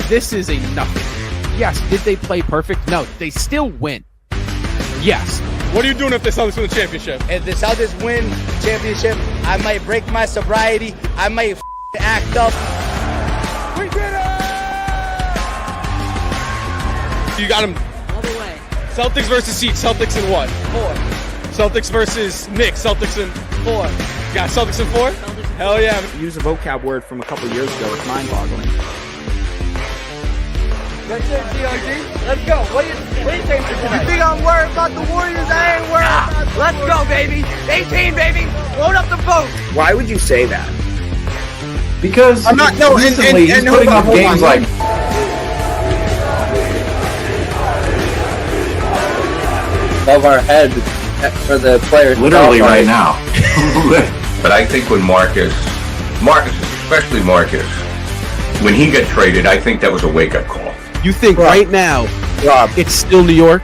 This is a nothing. Yes, did they play perfect? No, they still win. Yes. What are you doing if the Celtics win the championship? If the Celtics win championship, I might break my sobriety. I might act up. We did it! You got him. All the way. Celtics versus Heat. Celtics in what? 4. Celtics versus Knicks. Celtics in 4. Got Celtics in 4? Hell yeah. Use a vocab word from a couple years ago. It's mind-boggling. That's it, CRG. Let's go. What do you think tonight? You think I'm worried about the Warriors? I ain't worried about the Let's go, baby. 18, baby. Load up the boat. Why would you say that? Because I'm not. No, recently he's putting up games like. Above our head for the players. Literally right now. But I think when Marcus, especially Marcus, when he got traded, I think that was a wake-up call. You think right now Rob, it's still New York?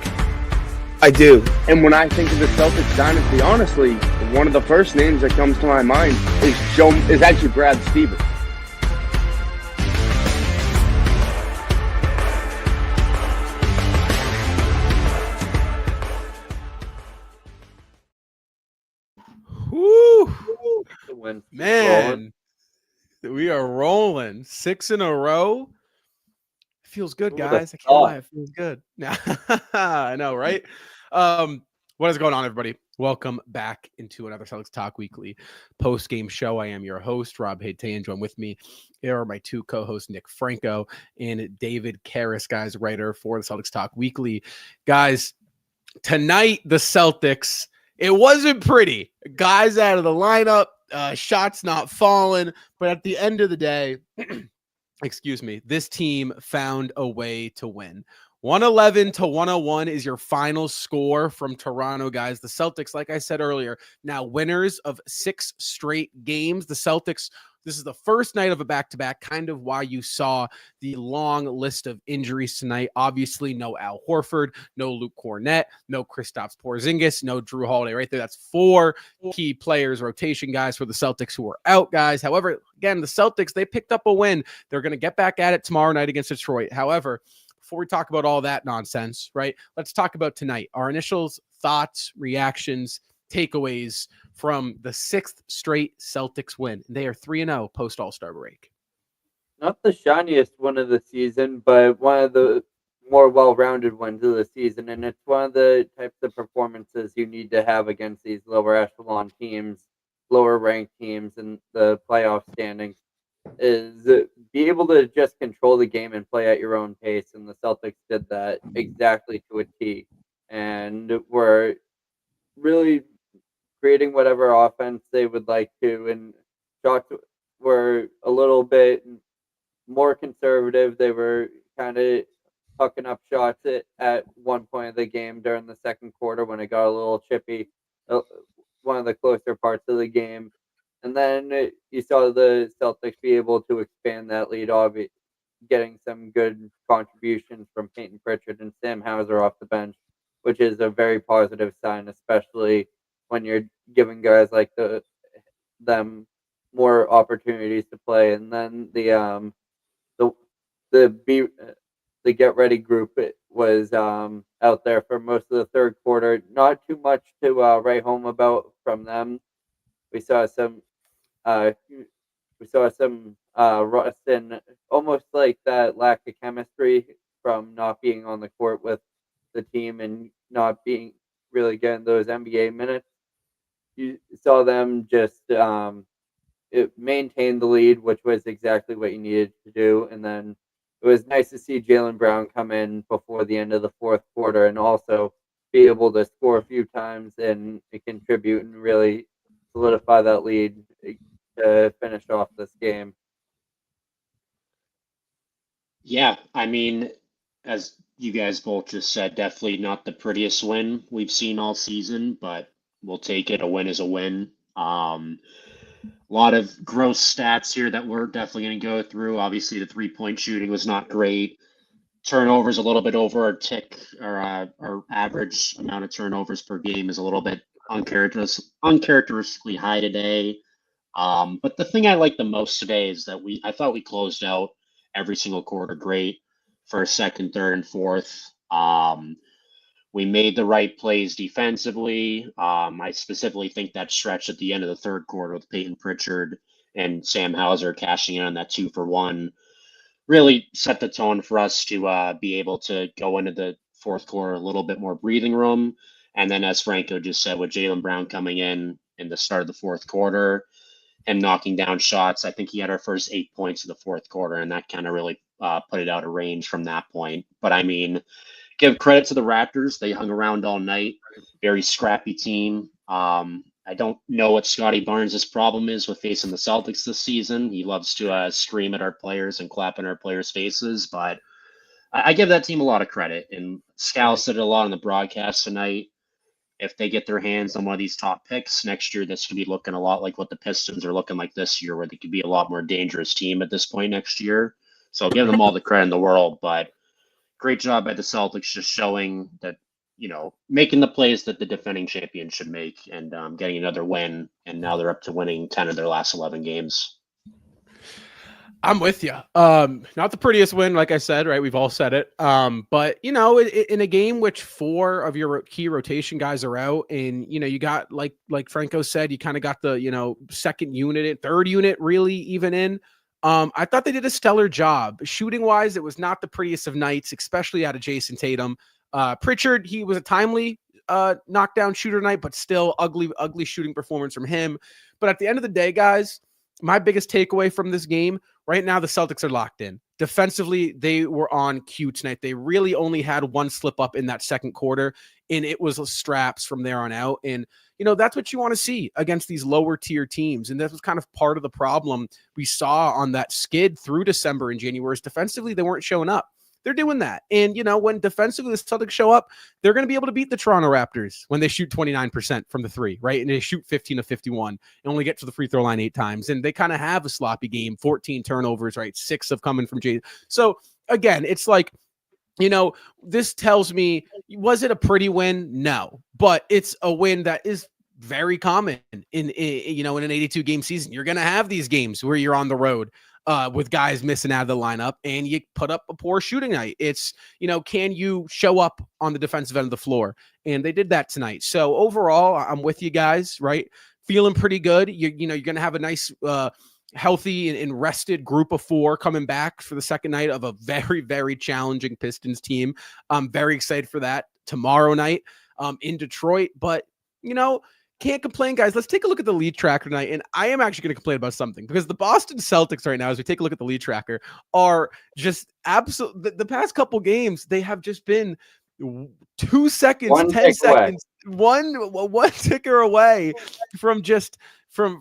I do. And when I think of the Celtics dynasty, honestly, one of the first names that comes to my mind is actually Brad Stevens. Woo! Man, We are rolling 6 in a row. Feels good, guys. I can't lie. It feels good. I know, right? What is going on, everybody? Welcome back into another Celtics Talk Weekly post-game show. I am your host, Rob Haytayan. Join with me. Here are my two co-hosts, Nick Franco and David Karras, guys, writer for the Celtics Talk Weekly. Guys, tonight, the Celtics, it wasn't pretty. Guys out of the lineup, shots not falling, but at the end of the day, excuse me, this team found a way to win. 111-101 is your final score from Toronto, guys. The Celtics, like I said earlier, now winners of 6 straight games. The Celtics, this is the first night of a back-to-back, kind of why you saw the long list of injuries tonight. Obviously, no Al Horford, no Luke Cornett, no Kristaps Porzingis, no Drew Holiday right there. That's 4 key players, rotation guys for the Celtics who are out, guys. However, again, the Celtics, they picked up a win. They're going to get back at it tomorrow night against Detroit. However, before we talk about all that nonsense, right, let's talk about tonight. Our initials, thoughts, reactions, takeaways from the 6th straight Celtics win. They are 3-0 post All-Star break. not the shiniest one of the season, but one of the more well-rounded ones of the season. And it's one of the types of performances you need to have against these lower echelon teams, lower ranked teams in the playoff standings, is be able to just control the game and play at your own pace. And the Celtics did that exactly to a T. And were really creating whatever offense they would like to. And shots were a little bit more conservative. They were kind of hucking up shots at one point of the game during the second quarter when it got a little chippy, one of the closer parts of the game. And then you saw the Celtics be able to expand that lead, getting some good contributions from Peyton Pritchard and Sam Hauser off the bench, which is a very positive sign, especially when you're giving guys like them more opportunities to play. And then the get ready group was out there for most of the third quarter. Not too much to write home about from them. We saw some rust and almost like that lack of chemistry from not being on the court with the team and not being really getting those NBA minutes. You saw them just maintain the lead, which was exactly what you needed to do. And then it was nice to see Jaylen Brown come in before the end of the fourth quarter and also be able to score a few times and contribute and really solidify that lead to finish off this game. Yeah, I mean, as you guys both just said, definitely not the prettiest win we've seen all season, but we'll take it. A win is a win. A lot of gross stats here that we're definitely going to go through. Obviously, the three-point shooting was not great. Turnovers a little bit over our tick, or our average amount of turnovers per game is a little bit uncharacteristically high today. But the thing I like the most today is that I thought we closed out every single quarter great. First, second, third, and fourth. We made the right plays defensively. I specifically think that stretch at the end of the third quarter with Peyton Pritchard and Sam Hauser cashing in on that 2-for-1 really set the tone for us to be able to go into the fourth quarter a little bit more breathing room. And then, as Franco just said, with Jaylen Brown coming in the start of the fourth quarter and knocking down shots, I think he had our first 8 points of the fourth quarter, and that kind of really put it out of range from that point. But I mean, give credit to the Raptors. They hung around all night. Very scrappy team. I don't know what Scotty Barnes' problem is with facing the Celtics this season. He loves to scream at our players and clap in our players' faces, but I give that team a lot of credit. And Scal said it a lot on the broadcast tonight. If they get their hands on one of these top picks next year, this could be looking a lot like what the Pistons are looking like this year, where they could be a lot more dangerous team at this point next year. So I'll give them all the credit in the world, but great job by the Celtics just showing that, making the plays that the defending champions should make and getting another win. And now they're up to winning 10 of their last 11 games. I'm with you. Not the prettiest win, like I said, right? We've all said it. But in a game which 4 of your key rotation guys are out, and you got like Franco said, you kind of got the second unit, third unit really even in. I thought they did a stellar job. Shooting wise, it was not the prettiest of nights, especially out of Jason Tatum. Pritchard, he was a timely knockdown shooter night, but still ugly shooting performance from him. But at the end of the day, guys, my biggest takeaway from this game, right now the Celtics are locked in. Defensively, they were on cue tonight. They really only had one slip up in that second quarter, and it was straps from there on out. And that's what you want to see against these lower tier teams. And that was kind of part of the problem we saw on that skid through December and January. Is defensively, they weren't showing up. They're doing that. And, when defensively the Celtics show up, they're going to be able to beat the Toronto Raptors when they shoot 29% from the three, right? And they shoot 15 of 51 and only get to the free throw line 8 times. And they kind of have a sloppy game, 14 turnovers, right? 6 of coming from Jay. So again, it's like, this tells me, was it a pretty win? No, but it's a win that is very common in an 82 game season. You're going to have these games where you're on the road with guys missing out of the lineup and you put up a poor shooting night. It's, can you show up on the defensive end of the floor? And they did that tonight. So overall, I'm with you guys, right? Feeling pretty good. You're going to have a nice, healthy and rested group of 4 coming back for the second night of a very, very challenging Pistons team. I'm very excited for that tomorrow night in Detroit, but can't complain, guys. Let's take a look at the lead tracker tonight. And I am actually going to complain about something because the Boston Celtics right now, as we take a look at the lead tracker, are just absolute. The past couple games, they have just been 2 seconds, 10 seconds, one ticker away from just from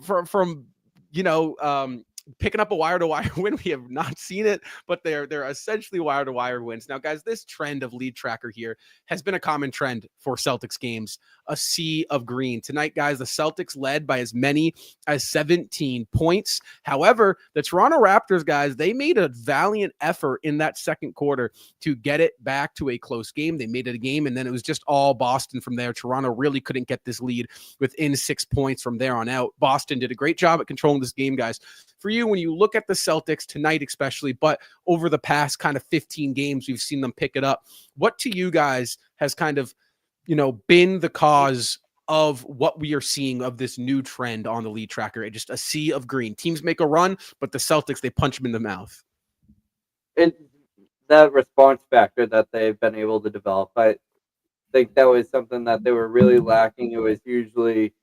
picking up a wire-to-wire win. We have not seen it, but they're essentially wire-to-wire wins. Now, guys, this trend of lead tracker here has been a common trend for Celtics games, a sea of green. Tonight, guys, the Celtics led by as many as 17 points. However, the Toronto Raptors, guys, they made a valiant effort in that second quarter to get it back to a close game. They made it a game, and then it was just all Boston from there. Toronto really couldn't get this lead within 6 points from there on out. Boston did a great job at controlling this game, guys. For you, when you look at the Celtics tonight especially, but over the past kind of 15 games, we've seen them pick it up. What to you guys has kind of, been the cause of what we are seeing of this new trend on the lead tracker? Just a sea of green. Teams make a run, but the Celtics, they punch them in the mouth. And that response factor that they've been able to develop, I think that was something that they were really lacking. It was usually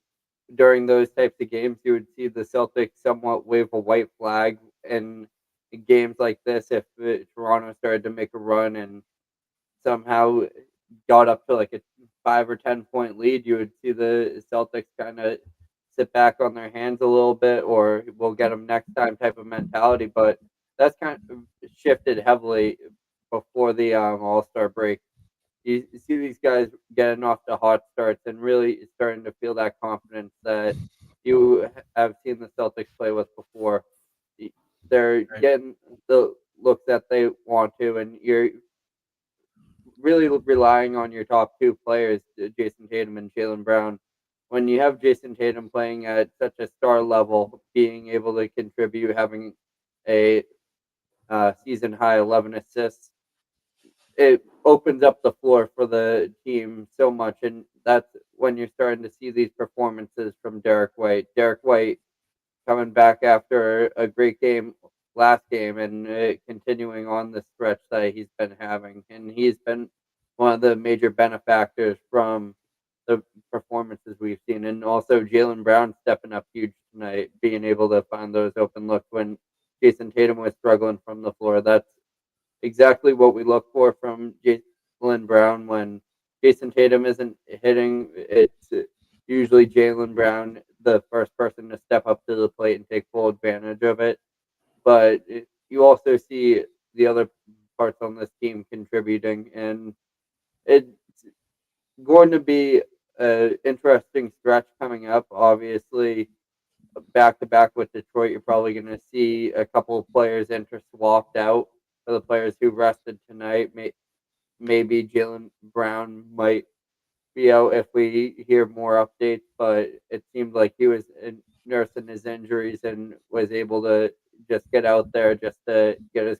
during those types of games, you would see the Celtics somewhat wave a white flag in games like this. If Toronto started to make a run and somehow got up to like a 5 or 10 point lead, you would see the Celtics kind of sit back on their hands a little bit, or we'll get them next time type of mentality. But that's kind of shifted heavily before the All-Star break. You see these guys getting off to hot starts and really starting to feel that confidence that you have seen the Celtics play with before. They're getting the looks that they want to, and you're really relying on your top 2 players, Jason Tatum and Jaylen Brown. When you have Jason Tatum playing at such a star level, being able to contribute, having a season high 11 assists. It opens up the floor for the team so much, and that's when you're starting to see these performances from Derek White. Derek White coming back after a great game last game and continuing on the stretch that he's been having, and he's been one of the major benefactors from the performances we've seen, and also Jaylen Brown stepping up huge tonight, being able to find those open looks when Jason Tatum was struggling from the floor. That's exactly what we look for from Jaylen Brown. When Jason Tatum isn't hitting, it's usually Jaylen Brown, the first person to step up to the plate and take full advantage of it. But you also see the other parts on this team contributing, and it's going to be an interesting stretch coming up. Obviously, back to back with Detroit, you're probably going to see a couple of players enter swapped out for the players who rested tonight. Maybe Jaylen Brown might be out if we hear more updates, but it seemed like he was nursing his injuries and was able to just get out there just to get his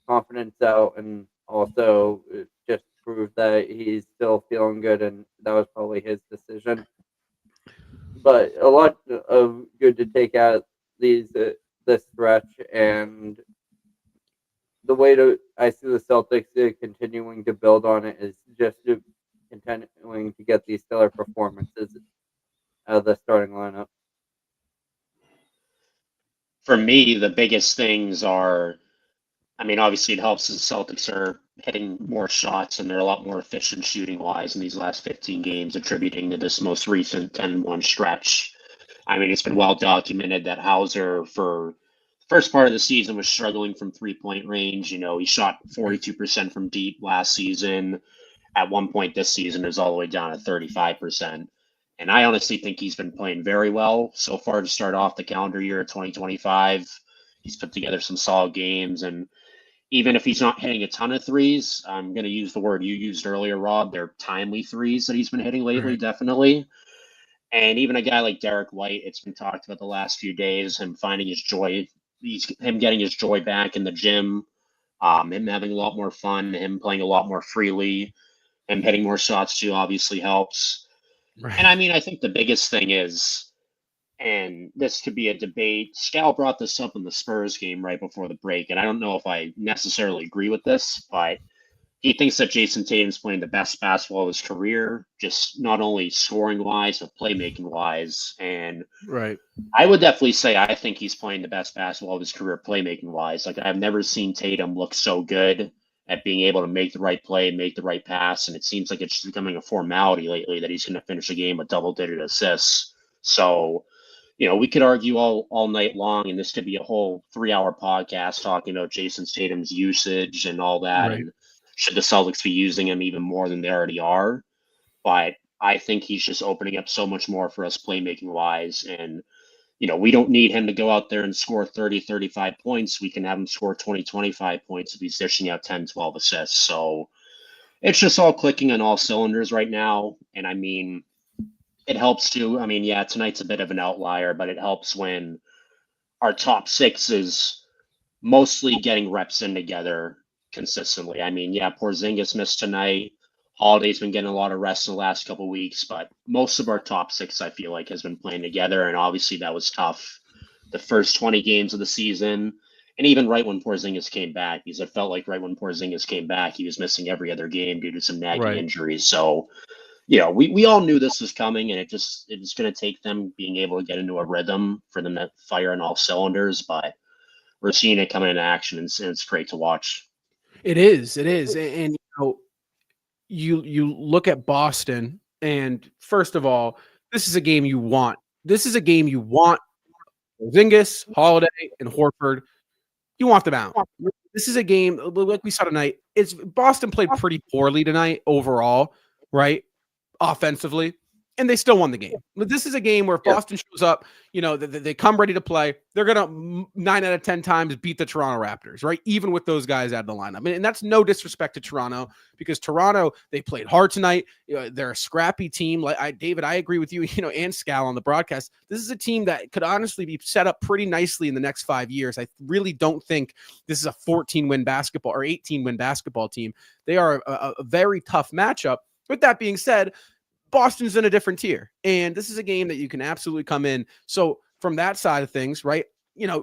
confidence out, and also just prove that he's still feeling good, and that was probably his decision. But a lot of good to take out this stretch, and the way I see the Celtics continuing to build on it is just continuing to get these stellar performances out of the starting lineup. For me, the biggest things are, I mean, obviously it helps the Celtics are hitting more shots and they're a lot more efficient shooting wise in these last 15 games, attributing to this most recent 10-1 stretch. I mean, it's been well documented that Hauser for the first part of the season was struggling from 3-point range. You know, he shot 42% from deep last season. At one point this season is all the way down to 35%. And I honestly think he's been playing very well so far to start off the calendar year of 2025. He's put together some solid games, and even if he's not hitting a ton of threes, I'm going to use the word you used earlier, Rob. They're timely threes that he's been hitting lately, definitely. And even a guy like Derek White, it's been talked about the last few days, him finding his joy, him getting his joy back in the gym, him having a lot more fun, him playing a lot more freely, him hitting more shots too obviously helps. Right. And I mean, I think the biggest thing is, and this could be a debate, Scal brought this up in the Spurs game right before the break, and I don't know if I necessarily agree with this, but he thinks that Jason Tatum's playing the best basketball of his career, just not only scoring-wise, but playmaking-wise. And right, I would definitely say I think he's playing the best basketball of his career playmaking-wise. Like, I've never seen Tatum look so good at being able to make the right play, make the right pass, and it seems like it's becoming a formality lately that he's going to finish a game with double-digit assists. So, you know, we could argue all night long, and this could be a whole 3-hour podcast talking about Jason Tatum's usage and all that, right. and should the Celtics be using him even more than they already are. But I think he's just opening up so much more for us playmaking-wise, and you know, we don't need him to go out there and score 30, 35 points. We can have him score 20, 25 points if he's dishing out 10, 12 assists. So it's just all clicking on all cylinders right now. And I mean, it helps too. I mean, yeah, tonight's a bit of an outlier, but it helps when our top six is mostly getting reps in together consistently. I mean, yeah, Porzingis missed tonight. Holiday's been getting a lot of rest in the last couple of weeks, but most of our top six, I feel like, has been playing together, and obviously that was tough the first 20 games of the season, and even right when Porzingis came back, because it felt like right when Porzingis came back, he was missing every other game due to some nagging injuries. So, you know, we all knew this was coming, and it's going to take them being able to get into a rhythm for them to fire on all cylinders, but we're seeing it coming into action, and it's great to watch. It is, and you know, you look at Boston, and first of all, this is a game you want. This is a game you want. Porzingis, Holiday, and Horford, you want them out. This is a game like we saw tonight. Boston played pretty poorly tonight overall, right? Offensively, and they still won the game. But this is a game where if Boston shows up, they come ready to play. They're going to 9 out of 10 times beat the Toronto Raptors, right? Even with those guys out of the lineup. And that's no disrespect to Toronto, because Toronto, they played hard tonight. They're a scrappy team. David, I agree with you, and Scal on the broadcast. This is a team that could honestly be set up pretty nicely in the next 5 years. I really don't think this is a 14-win basketball or 18-win basketball team. They are a very tough matchup. With that being said, Boston's in a different tier, and this is a game that you can absolutely come in. So from that side of things, right,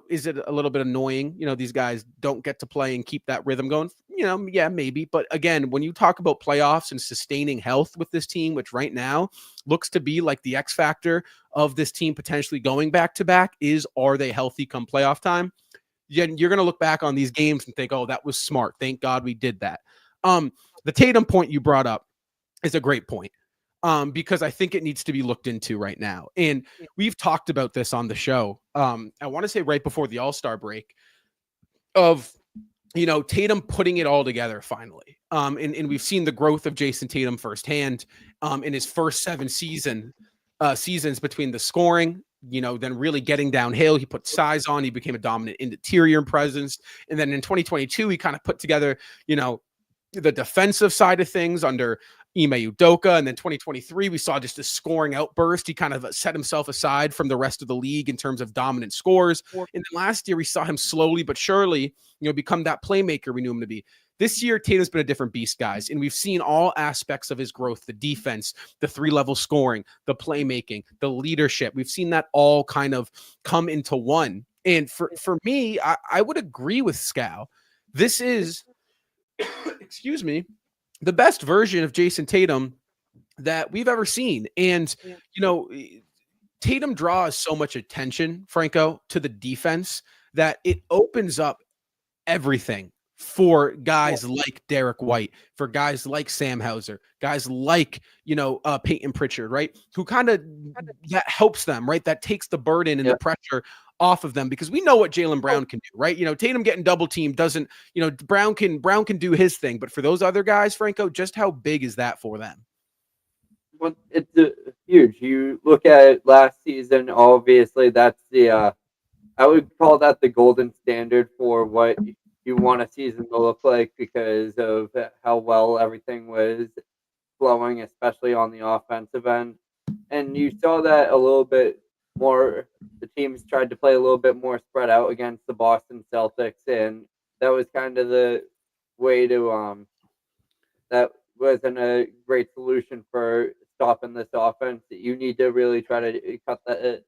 is it a little bit annoying? These guys don't get to play and keep that rhythm going. Yeah, maybe. But again, when you talk about playoffs and sustaining health with this team, which right now looks to be like the X factor of this team potentially going back to back, are they healthy come playoff time? You're going to look back on these games and think, oh, that was smart. Thank God we did that. The Tatum point you brought up is a great point. Because I think it needs to be looked into right now. And we've talked about this on the show. I want to say right before the All-Star break of, Tatum putting it all together finally. And we've seen the growth of Jason Tatum firsthand in his first 7 seasons between the scoring, then really getting downhill. He put size on, he became a dominant interior presence. And then in 2022, he kind of put together, the defensive side of things under Ime Udoka. And then 2023, we saw just a scoring outburst. He kind of set himself aside from the rest of the league in terms of dominant scores. And then last year, we saw him slowly but surely, become that playmaker we knew him to be. This year, Tatum's been a different beast, guys. And we've seen all aspects of his growth, the defense, the 3-level scoring, the playmaking, the leadership. We've seen that all kind of come into one. And for me, I would agree with Scal. This is, excuse me, the best version of Jason Tatum that we've ever seen. And, Tatum draws so much attention, Franco, to the defense that it opens up everything for guys like Derek White, for guys like Sam Hauser, guys like, Peyton Pritchard, right? Who kind of, that helps them, right? That takes the burden and the pressure off of them, because we know what Jaylen Brown can do, right? Tatum getting double teamed doesn't, Brown can do his thing, but for those other guys, Franco, just how big is that for them? Well, it's huge. You look at it last season, obviously that's the, I would call that the golden standard for what you want a season to look like, because of how well everything was flowing, especially on the offensive end. And you saw that a little bit more. The teams tried to play a little bit more spread out against the Boston Celtics, and that was kind of the way to that wasn't a great solution for stopping this offense. You need to really try to cut the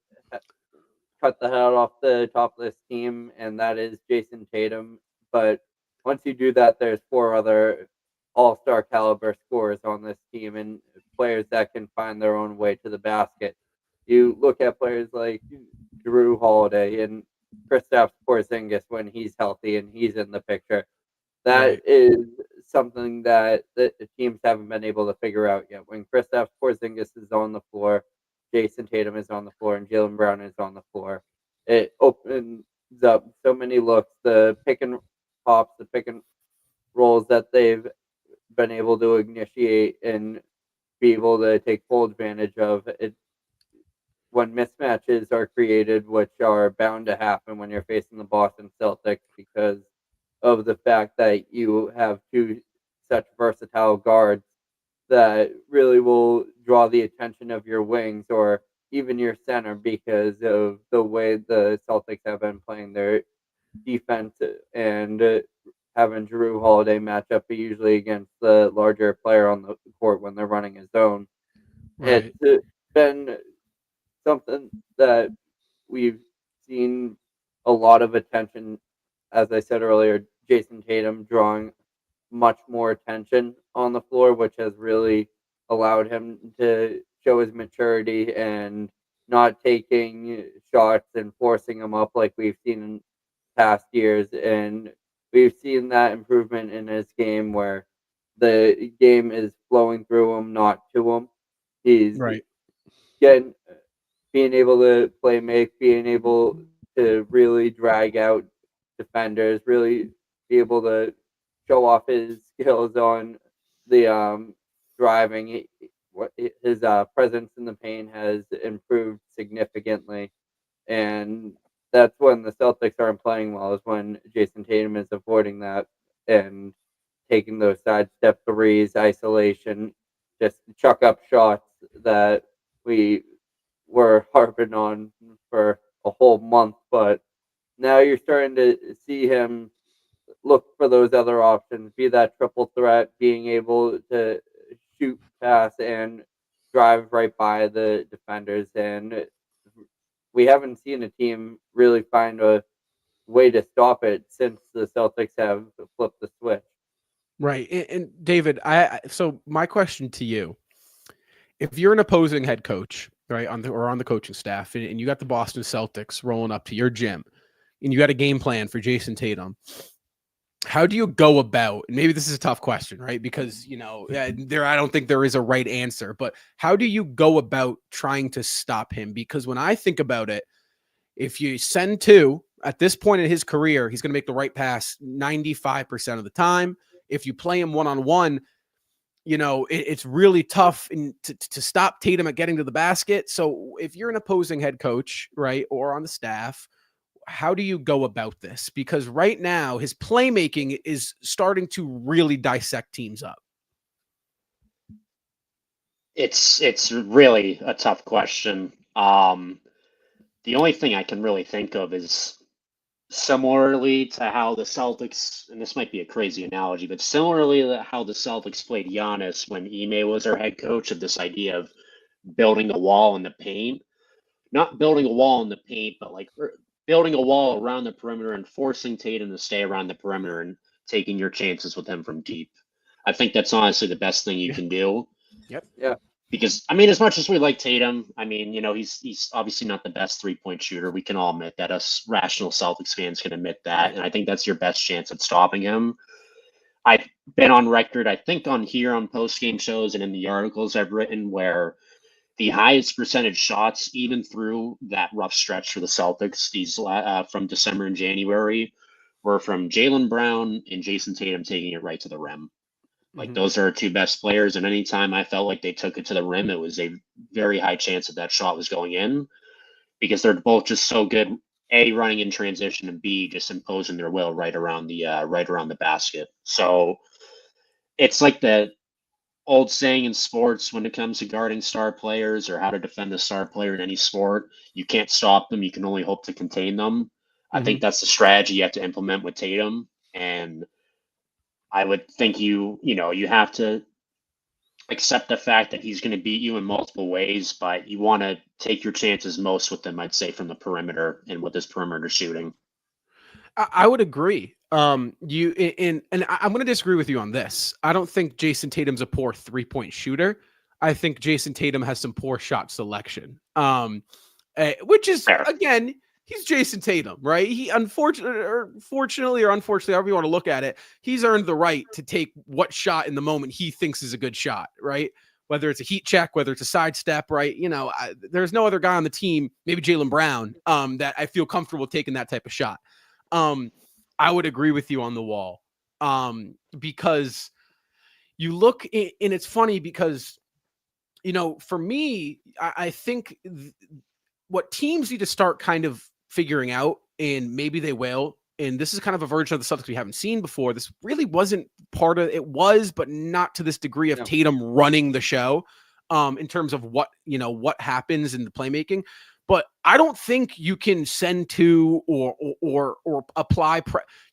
head off the top of this team, and that is Jason Tatum. But once you do that, there's 4 other all-star caliber scorers on this team, and players that can find their own way to the basket. You look at players like Drew Holiday and Kristaps Porzingis when he's healthy and he's in the picture. That is something that the teams haven't been able to figure out yet. When Kristaps Porzingis is on the floor, Jason Tatum is on the floor, and Jaylen Brown is on the floor, it opens up so many looks. The pick and pops, the pick and rolls that they've been able to initiate and be able to take full advantage of it. When mismatches are created, which are bound to happen when you're facing the Boston Celtics, because of the fact that you have 2 such versatile guards that really will draw the attention of your wings or even your center, because of the way the Celtics have been playing their defense and having Drew Holiday match up usually against the larger player on the court when they're running his zone. Right. It's been something that we've seen a lot of attention. As I said earlier, Jason Tatum drawing much more attention on the floor, which has really allowed him to show his maturity and not taking shots and forcing them up like we've seen in past years. And we've seen that improvement in his game where the game is flowing through him, not to him. He's being able to play make, being able to really drag out defenders, really be able to show off his skills on the driving. his presence in the paint has improved significantly, and that's when the Celtics aren't playing well. Is when Jason Tatum is avoiding that and taking those sidestep threes, isolation, just chuck up shots that we were harping on for a whole month. But now you're starting to see him look for those other options, be that triple threat, being able to shoot, pass, and drive right by the defenders. And we haven't seen a team really find a way to stop it since the Celtics have flipped the switch. Right. And David, so my question to you, if you're an opposing head coach, right, on the coaching staff, and you got the Boston Celtics rolling up to your gym, and you got a game plan for Jason Tatum, how do you go about, and maybe this is a tough question, right? Because, I don't think there is a right answer, but how do you go about trying to stop him? Because when I think about it, if you send two at this point in his career, he's going to make the right pass 95% of the time. If you play him one-on-one, it's really tough to stop Tatum at getting to the basket. So if you're an opposing head coach, right, or on the staff, how do you go about this? Because right now his playmaking is starting to really dissect teams up. It's really a tough question. The only thing I can really think of is similarly to how the Celtics, and this might be a crazy analogy, but similarly to how the Celtics played Giannis when Ime was our head coach, of this idea of building a wall in the paint. Not building a wall in the paint, but like building a wall around the perimeter and forcing Tatum to stay around the perimeter and taking your chances with him from deep. I think that's honestly the best thing you can do. Yep. Yeah. Because, as much as we like Tatum, he's obviously not the best three-point shooter. We can all admit that. Us rational Celtics fans can admit that. And I think that's your best chance at stopping him. I've been on record, I think on post-game shows and in the articles I've written, where the highest percentage shots, even through that rough stretch for the Celtics, these from December and January, were from Jaylen Brown and Jason Tatum taking it right to the rim. Like, those are our two best players, and anytime I felt like they took it to the rim, it was a very high chance that shot was going in, because they're both just so good, A, running in transition, and B, just imposing their will right around the basket. So it's like the old saying in sports when it comes to guarding star players or how to defend a star player in any sport: you can't stop them, you can only hope to contain them. I think that's the strategy you have to implement with Tatum, and I would think you have to accept the fact that he's going to beat you in multiple ways, but you want to take your chances most with him, I'd say, from the perimeter and with his perimeter shooting. I would agree. I'm going to disagree with you on this. I don't think Jason Tatum's a poor 3-point shooter. I think Jason Tatum has some poor shot selection. Which is, again, he's Jason Tatum, right? He fortunately or unfortunately, however you want to look at it, he's earned the right to take what shot in the moment he thinks is a good shot, right? Whether it's a heat check, whether it's a sidestep, right? There's no other guy on the team, maybe Jaylen Brown, that I feel comfortable taking that type of shot. I would agree with you on the wall, because you look, and it's funny because, for me, I think what teams need to start kind of figuring out, and maybe they will, and this is kind of a version of the Celtics we haven't seen before. This really wasn't part of it, but not to this degree of Tatum running the show, in terms of what happens in the playmaking. But I don't think you can send two or apply.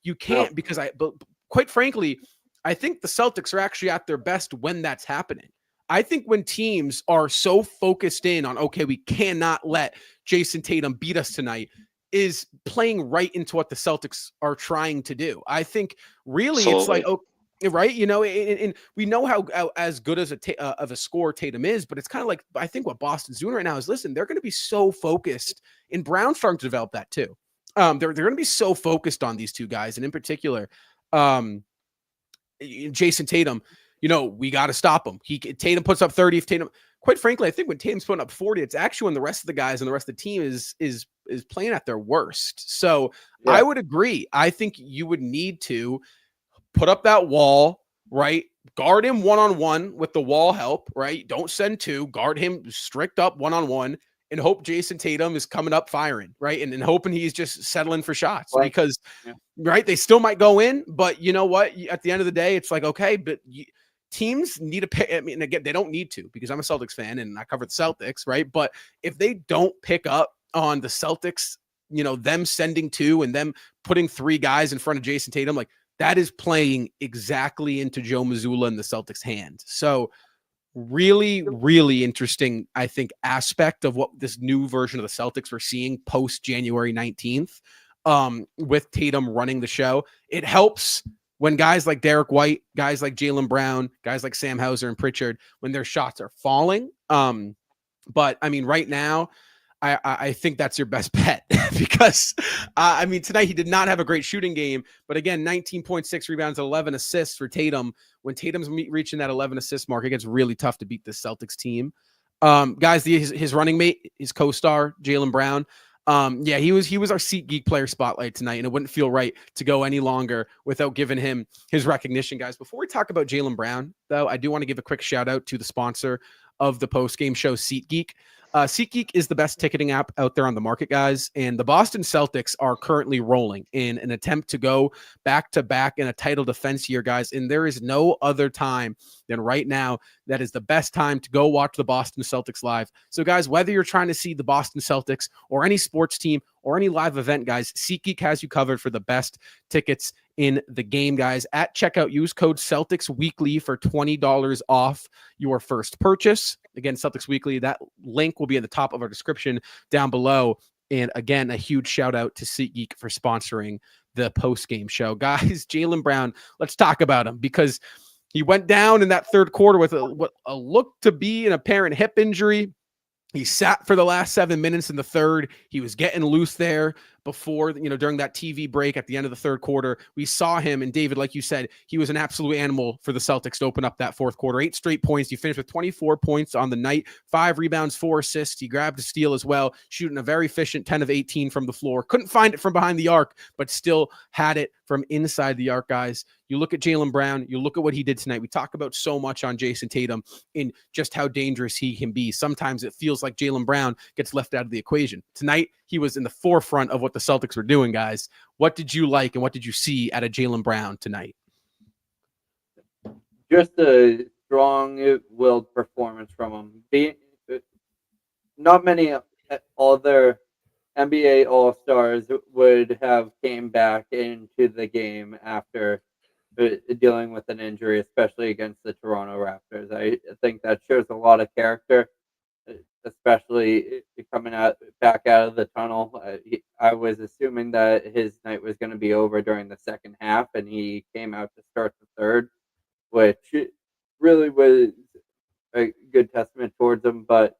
You can't, because but quite frankly, I think the Celtics are actually at their best when that's happening. I think when teams are so focused in on, okay, we cannot let Jason Tatum beat us tonight, is playing right into what the Celtics are trying to do. I think really It's like, right, and we know how as good as of a scorer Tatum is, but it's kind of like, I think what Boston's doing right now is, listen, they're going to be so focused, and Brown's starting to develop that too. They're going to be so focused on these two guys, and in particular, Jason Tatum. We got to stop him. Tatum puts up 30. If Tatum, quite frankly, I think when Tatum's putting up 40, it's actually when the rest of the guys and the rest of the team is playing at their worst. So I would agree. I think you would need to put up that wall, right? guard him one-on-one with the wall help, right? Don't send two, guard him strict up one-on-one and hope Jason Tatum is coming up firing, right? And hoping he's just settling for shots because, right, they still might go in, but you know what? At the end of the day, it's like, okay, but teams need to pick. I mean, again, they don't need to because I'm a Celtics fan and I cover the Celtics, right? But if they don't pick up on the Celtics, them sending two and them putting three guys in front of Jason Tatum, like that is playing exactly into Joe Mazzulla and the Celtics' hand. So really, really interesting, I think, aspect of what this new version of the Celtics we're seeing post January 19th with Tatum running the show. It helps when guys like Derek White, guys like Jaylen Brown, guys like Sam Hauser and Pritchard, when their shots are falling. But I mean, right now, I think that's your best bet because, I mean, tonight he did not have a great shooting game, but again, 19.6 rebounds, 11 assists for Tatum. When Tatum's reaching that 11 assist mark, it gets really tough to beat this Celtics team. Guys, his running mate, his co-star, Jaylen Brown, he was our SeatGeek player spotlight tonight, and it wouldn't feel right to go any longer without giving him his recognition, guys. Before we talk about Jaylen Brown, though, I do want to give a quick shout out to the sponsor of the post-game show, SeatGeek. SeatGeek is the best ticketing app out there on the market, guys, and the Boston Celtics are currently rolling in an attempt to go back-to-back in a title defense year, guys, and there is no other time than right now that is the best time to go watch the Boston Celtics live. So, guys, whether you're trying to see the Boston Celtics or any sports team or any live event, guys, SeatGeek has you covered for the best tickets in the game, guys. At checkout, use code Celtics Weekly for $20 off your first purchase. Again, Celtics Weekly, that link will be at the top of our description down below. And again, a huge shout out to SeatGeek for sponsoring the post-game show. Guys, Jaylen Brown, let's talk about him because he went down in that third quarter with what looked to be an apparent hip injury. He sat for the last 7 minutes in the third. He was getting loose there before, during that TV break at the end of the third quarter. We saw him, and David, like you said, he was an absolute animal for the Celtics to open up that fourth quarter. 8 straight points. He finished with 24 points on the night, 5 rebounds, 4 assists. He grabbed a steal as well, shooting a very efficient 10 of 18 from the floor. Couldn't find it from behind the arc, but still had it from inside the arc, guys. You look at Jaylen Brown, you look at what he did tonight. We talk about so much on Jason Tatum in just how dangerous he can be. Sometimes it feels like Jaylen Brown gets left out of the equation. Tonight, he was in the forefront of what the Celtics were doing, guys. What did you like and what did you see out of Jaylen Brown tonight? Just a strong-willed performance from him. Not many other NBA All-Stars would have came back into the game after dealing with an injury, especially against the Toronto Raptors. I think that shows a lot of character, especially coming back out of the tunnel. I was assuming that his night was going to be over during the second half, and he came out to start the third, which really was a good testament towards him. But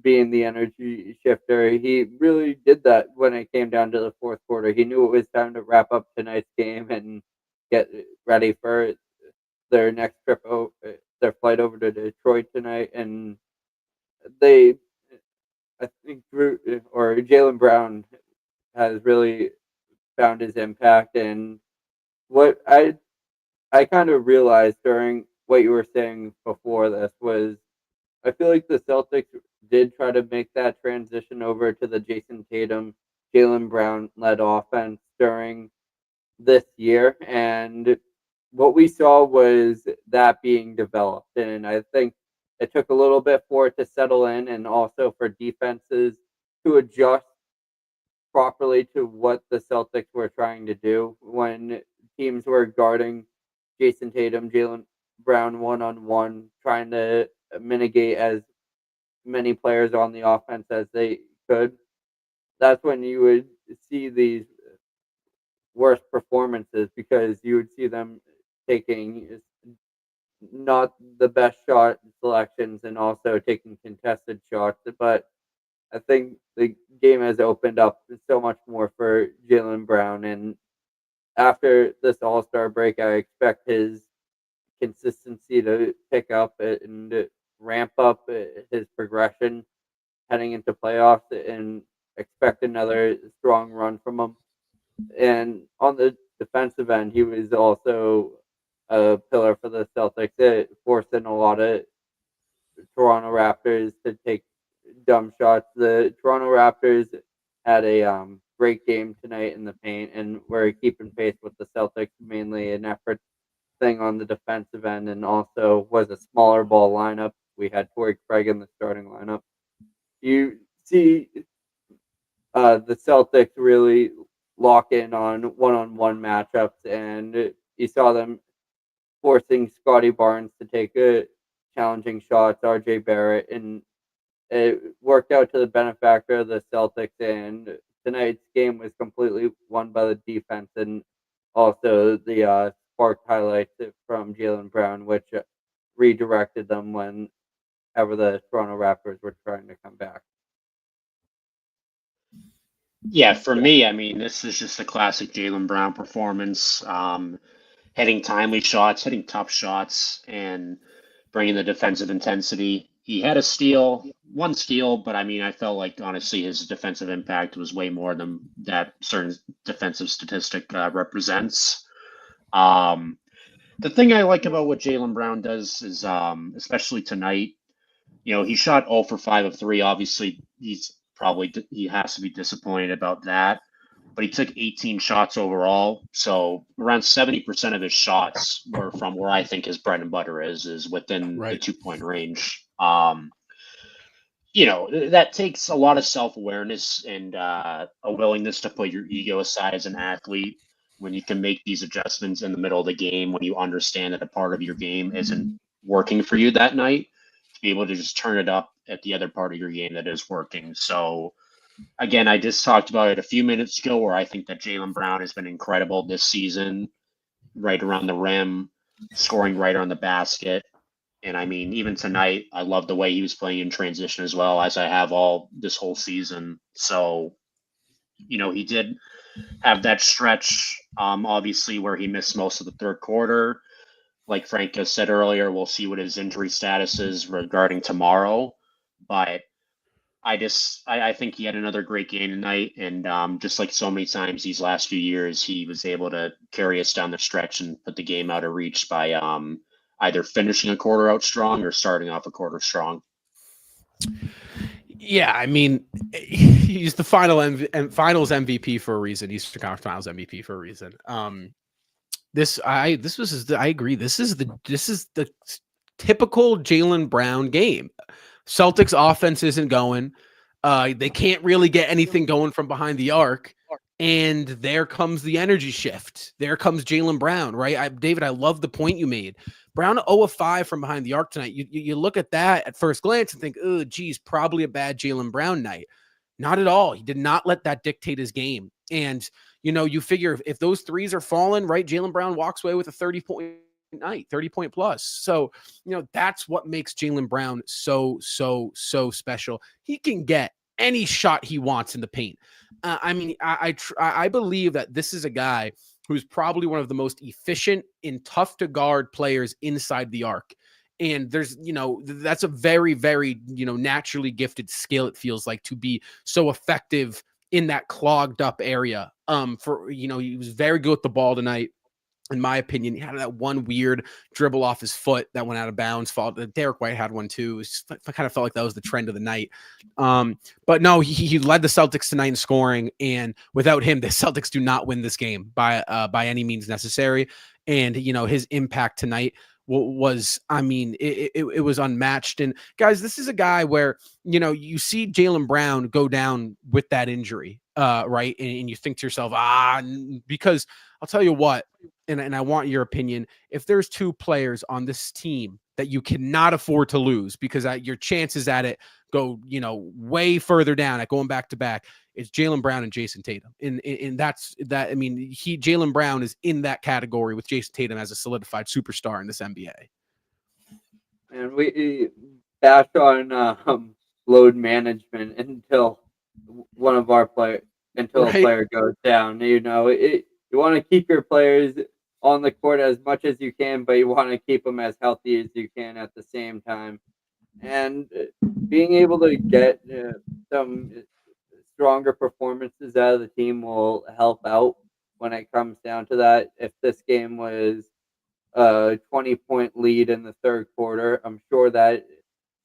being the energy shifter, he really did that when it came down to the fourth quarter. He knew it was time to wrap up tonight's game and get ready for their next trip, their flight over to Detroit tonight. And I think Jaylen Brown has really found his impact. And what I kind of realized during what you were saying before this was, I feel like the Celtics did try to make that transition over to the Jason Tatum, Jaylen Brown led offense during this year. And what we saw was that being developed. And I think it took a little bit for it to settle in and also for defenses to adjust properly to what the Celtics were trying to do when teams were guarding Jason Tatum, Jaylen Brown one-on-one, trying to mitigate as many players on the offense as they could. That's when you would see these worst performances, because you would see them taking not the best shot selections and also taking contested shots. But I think the game has opened up so much more for Jaylen Brown, and after this All-Star break, I expect his consistency to pick up and ramp up his progression heading into playoffs, and expect another strong run from him. And on the defensive end, he was also a pillar for the Celtics. It forced in a lot of Toronto Raptors to take dumb shots. The Toronto Raptors had a great game tonight in the paint, and we're keeping pace with the Celtics, mainly an effort thing on the defensive end, and also was a smaller ball lineup. We had Torrey Craig in the starting lineup. You see the Celtics really lock in on one-on-one matchups, and you saw them forcing Scotty Barnes to take challenging shots, RJ Barrett, and it worked out to the benefactor of the Celtics. And tonight's game was completely won by the defense, and also the sparked highlights from Jaylen Brown, which redirected them whenever the Toronto Raptors were trying to come back. Yeah, for me, I mean, this is just a classic Jaylen Brown performance. Hitting timely shots, hitting tough shots, and bringing the defensive intensity. He had a steal, one steal, but I mean, I felt like honestly his defensive impact was way more than that certain defensive statistic represents. The thing I like about what Jaylen Brown does is, especially tonight, he shot 0 for 5 of 3. Obviously, he has to be disappointed about that. But he took 18 shots overall, so around 70% of his shots were from where I think his bread and butter is within the 2-point range. That takes a lot of self-awareness and a willingness to put your ego aside as an athlete when you can make these adjustments in the middle of the game, when you understand that a part of your game isn't working for you that night, to be able to just turn it up at the other part of your game that is working. So, again, I just talked about it a few minutes ago where I think that Jaylen Brown has been incredible this season, right around the rim, scoring right on the basket. And I mean, even tonight, I love the way he was playing in transition as well, as I have all this whole season. So, he did have that stretch, obviously, where he missed most of the third quarter. Like Franco said earlier, we'll see what his injury status is regarding tomorrow. But I think he had another great game tonight, and just like so many times these last few years, he was able to carry us down the stretch and put the game out of reach by either finishing a quarter out strong or starting off a quarter strong. Yeah, I mean, he's the finals MVP for a reason. He's the conference finals MVP for a reason. I agree. This is the typical Jaylen Brown game. Celtics offense isn't going. They can't really get anything going from behind the arc. And there comes the energy shift. There comes Jaylen Brown, right? David, I love the point you made. Brown 0 of 5 from behind the arc tonight. You look at that at first glance and think, oh, geez, probably a bad Jaylen Brown night. Not at all. He did not let that dictate his game. And, you figure if those threes are falling, right, Jaylen Brown walks away with a 30-point night, 30-point plus. So, that's what makes Jaylen Brown so special. He can get any shot he wants in the paint. I believe that this is a guy who's probably one of the most efficient and tough to guard players inside the arc. And there's, that's a very, very, naturally gifted skill. It feels like to be so effective in that clogged up area. He was very good with the ball tonight. In my opinion, he had that one weird dribble off his foot that went out of bounds. Derek White had one too. I kind of felt like that was the trend of the night. But no, he led the Celtics tonight in scoring, and without him, the Celtics do not win this game by any means necessary. And his impact tonight was, it was unmatched. And guys, this is a guy where you see Jaylen Brown go down with that injury, right? And you think to yourself, because I'll tell you what. And I want your opinion. If there's two players on this team that you cannot afford to lose because your chances at it go, way further down at going back to back, it's Jaylen Brown and Jason Tatum. And that's that. I mean, Jaylen Brown is in that category with Jason Tatum as a solidified superstar in this NBA. And we bash on load management until a player goes down. You want to keep your players on the court as much as you can, but you want to keep them as healthy as you can at the same time. And being able to get some stronger performances out of the team will help out when it comes down to that. If this game was a 20-point lead in the third quarter. I'm sure that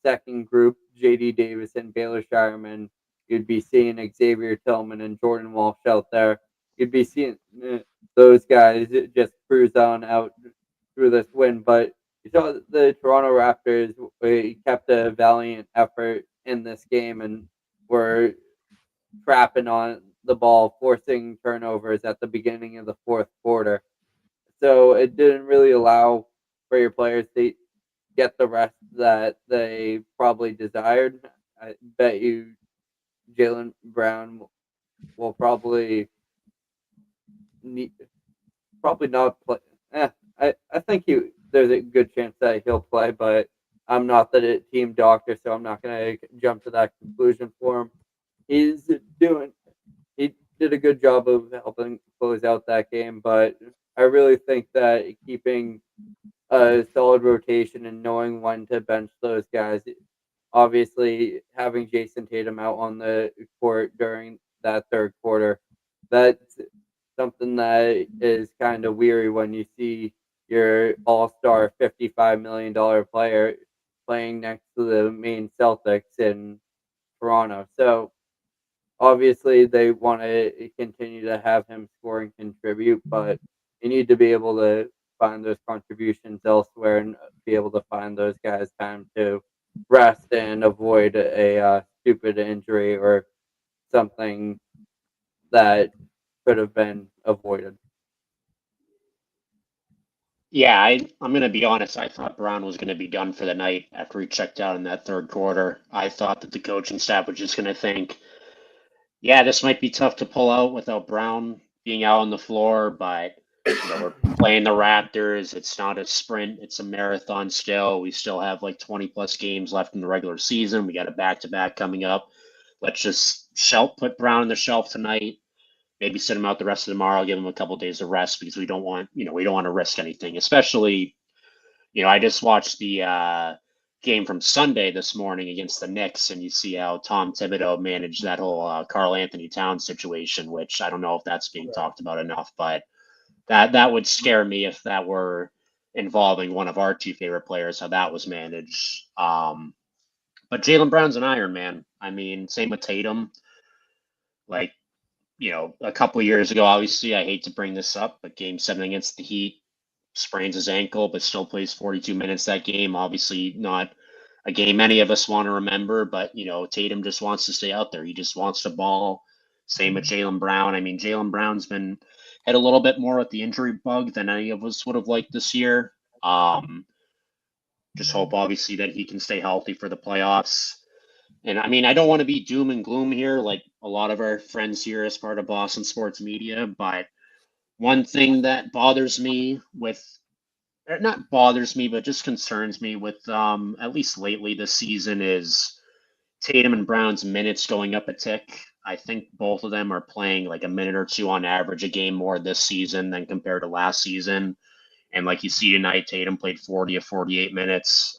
second group, J.D. Davison, Baylor Shireman, you'd be seeing Xavier Tillman and Jordan Walsh out there. You'd be seeing those guys just cruise on out through this win. But you saw the Toronto Raptors kept a valiant effort in this game and were trapping on the ball, forcing turnovers at the beginning of the fourth quarter. So it didn't really allow for your players to get the rest that they probably desired. I bet you Jaylen Brown will probably not play. I think there's a good chance that he'll play, but I'm not the team doctor, so I'm not going to jump to that conclusion for him. He did a good job of helping close out that game, but I really think that keeping a solid rotation and knowing when to bench those guys, obviously having Jason Tatum out on the court during that third quarter, that's something that is kind of weary when you see your all-star $55 million player playing next to the main Celtics in Toronto. So obviously they want to continue to have him score and contribute, but you need to be able to find those contributions elsewhere and be able to find those guys time to rest and avoid a stupid injury or something that could have been avoided. Yeah, I'm going to be honest. I thought Brown was going to be done for the night after he checked out in that third quarter. I thought that the coaching staff was just going to think, yeah, this might be tough to pull out without Brown being out on the floor, but we're playing the Raptors. It's not a sprint, it's a marathon still. We still have like 20 plus games left in the regular season. We got a back-to-back coming up. Let's just put Brown on the shelf tonight. Maybe sit him out the rest of tomorrow, give him a couple of days of rest because we don't want to risk anything. Especially, I just watched the game from Sunday this morning against the Knicks, and you see how Tom Thibodeau managed that whole Karl Anthony Towns situation, which I don't know if that's being talked about enough, but that would scare me if that were involving one of our two favorite players, how that was managed. But Jaylen Brown's an Iron Man. I mean, same with Tatum. Like, a couple of years ago, obviously, I hate to bring this up, but Game 7 against the Heat, sprains his ankle, but still plays 42 minutes that game. Obviously, not a game any of us want to remember, but, Tatum just wants to stay out there. He just wants to ball. Same with Jaylen Brown. I mean, Jaylen Brown's been hit a little bit more with the injury bug than any of us would have liked this year. Just hope, obviously, that he can stay healthy for the playoffs. And I mean, I don't want to be doom and gloom here, like a lot of our friends here as part of Boston sports media, but one thing that bothers me not bothers me, but just concerns me with, at least lately this season, is Tatum and Brown's minutes going up a tick. I think both of them are playing like a minute or two on average a game more this season than compared to last season. And like you see tonight, Tatum played 40 of 48 minutes.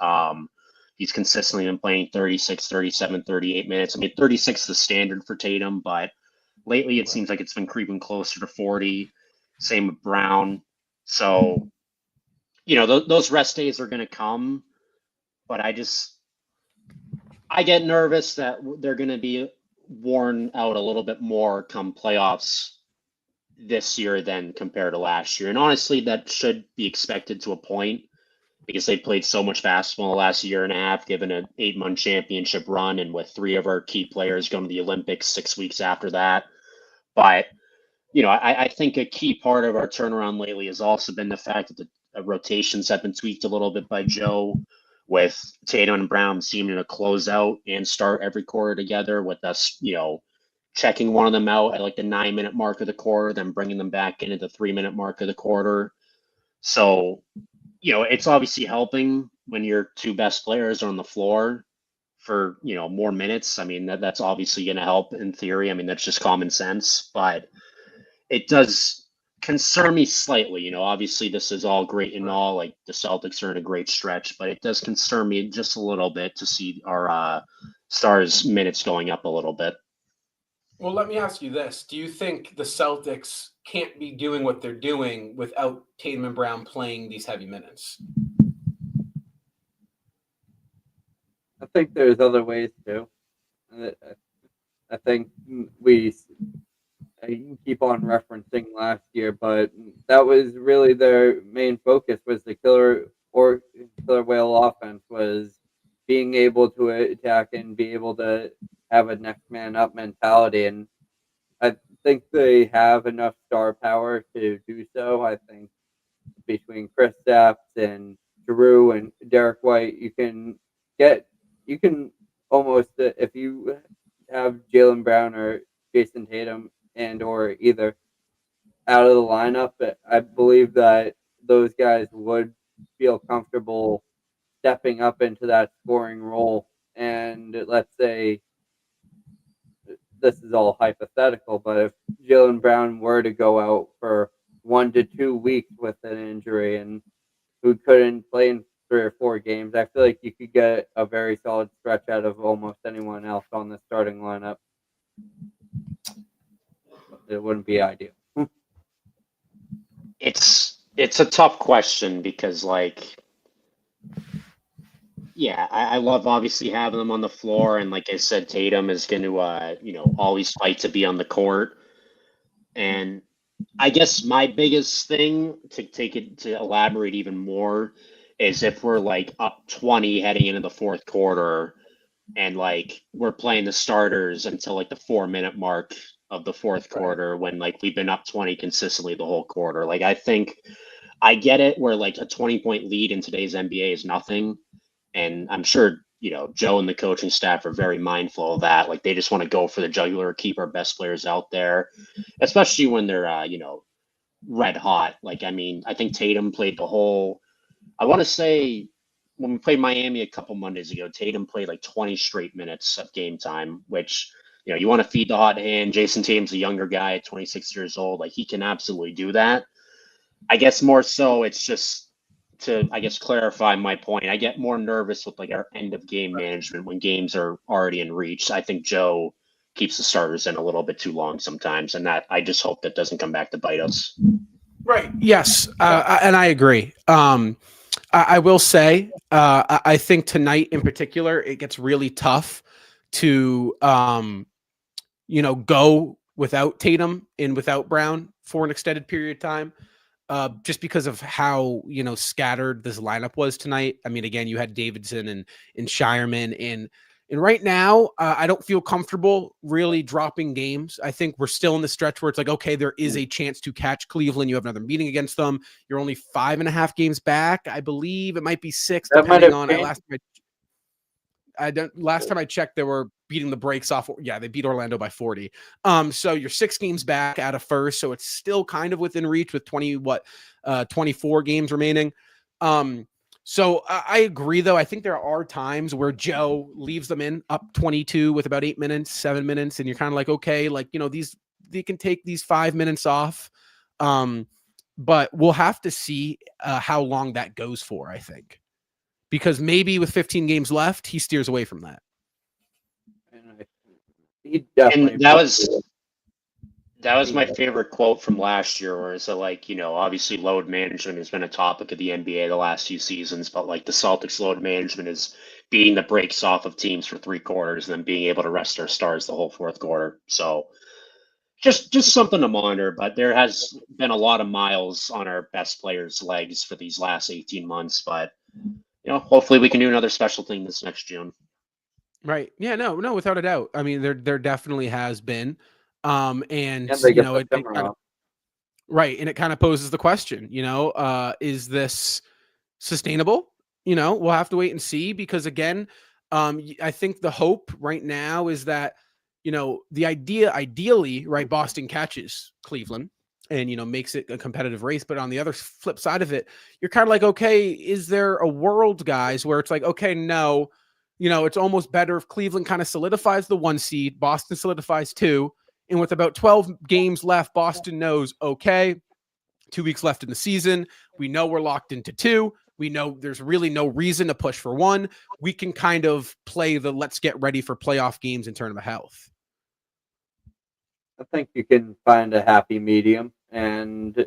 He's consistently been playing 36, 37, 38 minutes. I mean, 36 is the standard for Tatum, but lately it seems like it's been creeping closer to 40. Same with Brown. So, those rest days are going to come, but I get nervous that they're going to be worn out a little bit more come playoffs this year than compared to last year. And honestly, that should be expected to a point, because they played so much basketball the last year and a half, given an 8-month championship run, and with 3 of our key players going to the Olympics 6 weeks after that. But, I think a key part of our turnaround lately has also been the fact that the rotations have been tweaked a little bit by Joe, with Tatum and Brown seeming to close out and start every quarter together, with us, checking one of them out at like the 9-minute mark of the quarter, then bringing them back in at the 3-minute mark of the quarter. So, it's obviously helping when your 2 best players are on the floor for, more minutes. I mean, that's obviously going to help in theory. I mean, that's just common sense, but it does concern me slightly. Obviously this is all great and all, like the Celtics are in a great stretch, but it does concern me just a little bit to see our stars minutes going up a little bit. Well, let me ask you this. Do you think the Celtics can't be doing what they're doing without Tatum and Brown playing these heavy minutes? I think there's other ways too. I think I can keep on referencing last year, but that was really their main focus was the killer whale offense, was being able to attack and be able to have a next man up mentality. And I think they have enough star power to do so. I think between Chris Stapps and Drew and Derek White, you can almost, if you have Jaylen Brown or Jason Tatum and or either out of the lineup, I believe that those guys would feel comfortable stepping up into that scoring role. And let's say, this is all hypothetical, but if Jaylen Brown were to go out for 1 to 2 weeks with an injury and who couldn't play in 3 or 4 games, I feel like you could get a very solid stretch out of almost anyone else on the starting lineup. It wouldn't be ideal. It's a tough question because, like, yeah, I love obviously having them on the floor, and like I said, Tatum is going to always fight to be on the court. And I guess my biggest thing to elaborate even more is if we're like up 20 heading into the fourth quarter, and like we're playing the starters until like the 4-minute mark of the fourth quarter, when like we've been up 20 consistently the whole quarter. Like, I think I get it where like a 20-point lead in today's NBA is nothing. And I'm sure, Joe and the coaching staff are very mindful of that. Like, they just want to go for the jugular, keep our best players out there, especially when they're, red hot. Like, I mean, I think Tatum played I want to say when we played Miami a couple Mondays ago, Tatum played like 20 straight minutes of game time, which, you want to feed the hot hand. Jason Tatum's a younger guy at 26 years old. Like, he can absolutely do that. I guess more so it's just to, I guess, clarify my point. I get more nervous with like our end of game management when games are already in reach. I think Joe keeps the starters in a little bit too long sometimes, and that I just hope that doesn't come back to bite us. Right. Yes. And I agree. I will say, I think tonight in particular, it gets really tough to, go without Tatum and without Brown for an extended period of time, just because of how, scattered this lineup was tonight. I mean, again, you had Davidson and Shireman, and right now, I don't feel comfortable really dropping games. I think we're still in the stretch where it's like, okay, there is a chance to catch Cleveland. You have another meeting against them. You're only 5.5 games back. I believe it might be 6, depending on last time I checked, they were beating the brakes off. Yeah, they beat Orlando by 40. So you're 6 games back out of first. So it's still kind of within reach with 24 games remaining. So I agree, though. I think there are times where Joe leaves them in up 22 with about 8 minutes, 7 minutes, and you're kind of like, okay, like, they can take these 5 minutes off. But we'll have to see how long that goes for, I think, because maybe with 15 games left, he steers away from that. And that was my favorite quote from last year, where it's like, obviously load management has been a topic of the NBA the last few seasons, but like the Celtics load management is beating the brakes off of teams for 3 quarters and then being able to rest their stars the whole fourth quarter. So just something to monitor, but there has been a lot of miles on our best players' legs for these last 18 months, but hopefully we can do another special thing this next June. Right. Yeah, no, without a doubt. I mean, there definitely has been. And right. And it kind of poses the question, is this sustainable? We'll have to wait and see, because again, I think the hope right now is that, ideally, right, Boston catches Cleveland and, makes it a competitive race. But on the other flip side of it, you're kind of like, okay, is there a world, guys, where it's like, okay, no, it's almost better if Cleveland kind of solidifies the 1 seed, Boston solidifies 2. And with about 12 games left, Boston knows, okay, 2 weeks left in the season. We know we're locked into 2. We know there's really no reason to push for 1. We can kind of play the let's get ready for playoff games in tournament health. I think you can find a happy medium, and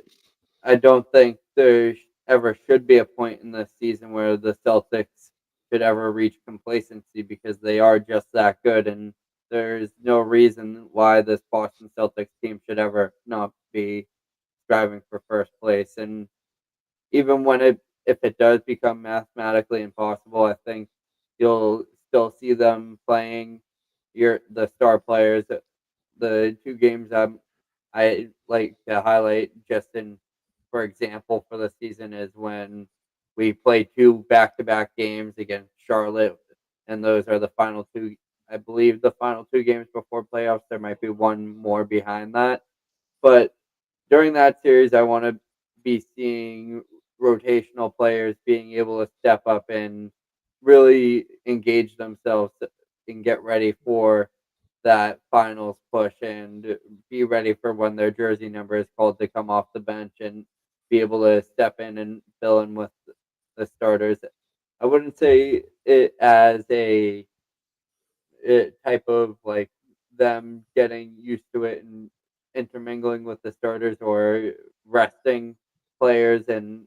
I don't think there ever should be a point in the season where the Celtics should ever reach complacency because they are just that good, and there's no reason why this Boston Celtics team should ever not be striving for first place. And even when if it does become mathematically impossible, I think you'll still see them playing the star players. The two games I like to highlight just in for example for the season is when we play two back-to-back games against Charlotte, and those are the final two. I believe the final two games before playoffs. There might be one more behind that, but during that series, I want to be seeing rotational players being able to step up and really engage themselves and get ready for that finals push and be ready for when their jersey number is called to come off the bench and be able to step in and fill in with the starters. I wouldn't say it as a type of like them getting used to it and intermingling with the starters or resting players and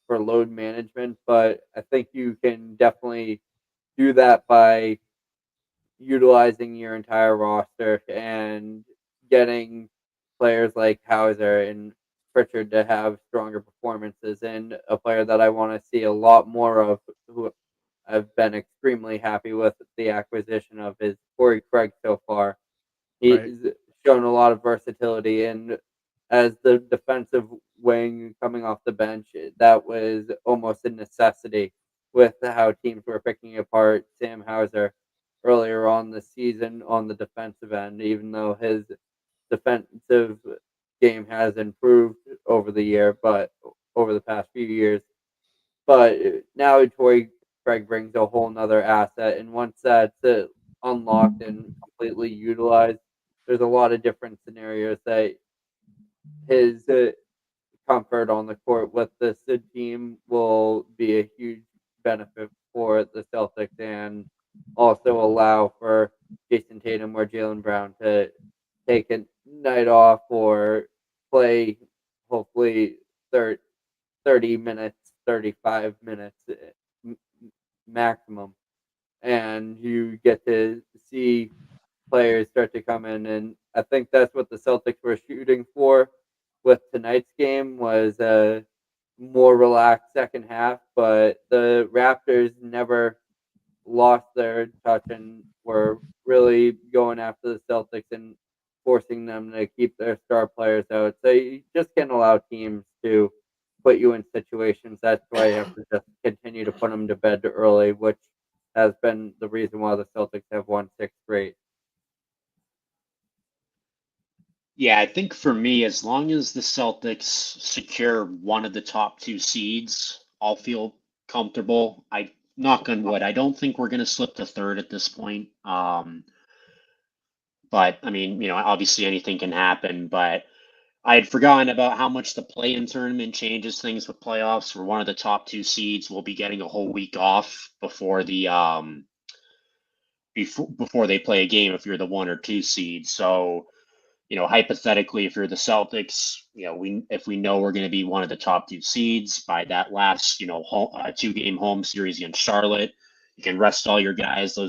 for load management, but I think you can definitely do that by utilizing your entire roster and getting players like Hauser and Pritchard to have stronger performances. And a player that I want to see a lot more of, who I've been extremely happy with the acquisition of, is Corey Craig so far. He's shown a lot of versatility, and as the defensive wing coming off the bench, that was almost a necessity with how teams were picking apart Sam Hauser earlier on the season on the defensive end, even though his defensive game has improved over the year, but over the past few years. But now Torrey Craig brings a whole nother asset, and once that's unlocked and completely utilized, there's a lot of different scenarios that his comfort on the court with this team will be a huge benefit for the Celtics and also allow for Jason Tatum or Jaylen Brown to take a night off or play hopefully 30 minutes, 35 minutes maximum. And you get to see players start to come in, and I think that's what the Celtics were shooting for with tonight's game, was a more relaxed second half, but the Raptors never lost their touch and were really going after the Celtics and forcing them to keep their star players out. So you just can't allow teams to put you in situations. That's why you have to just continue to put them to bed early, which has been the reason why the Celtics have won 6 straight. Yeah, I think for me, as long as the Celtics secure one of the top 2 seeds, I'll feel comfortable. I knock on wood. I don't think we're going to slip to third at this point. But I mean, obviously anything can happen. But I had forgotten about how much the play-in tournament changes things with playoffs. For one of the top 2 seeds, we'll be getting a whole week off before the before they play a game if you're the 1 or 2 seed. So hypothetically, if you're the Celtics, if we know we're going to be one of the top 2 seeds by that last, 2-game home series against Charlotte, you can rest all your guys,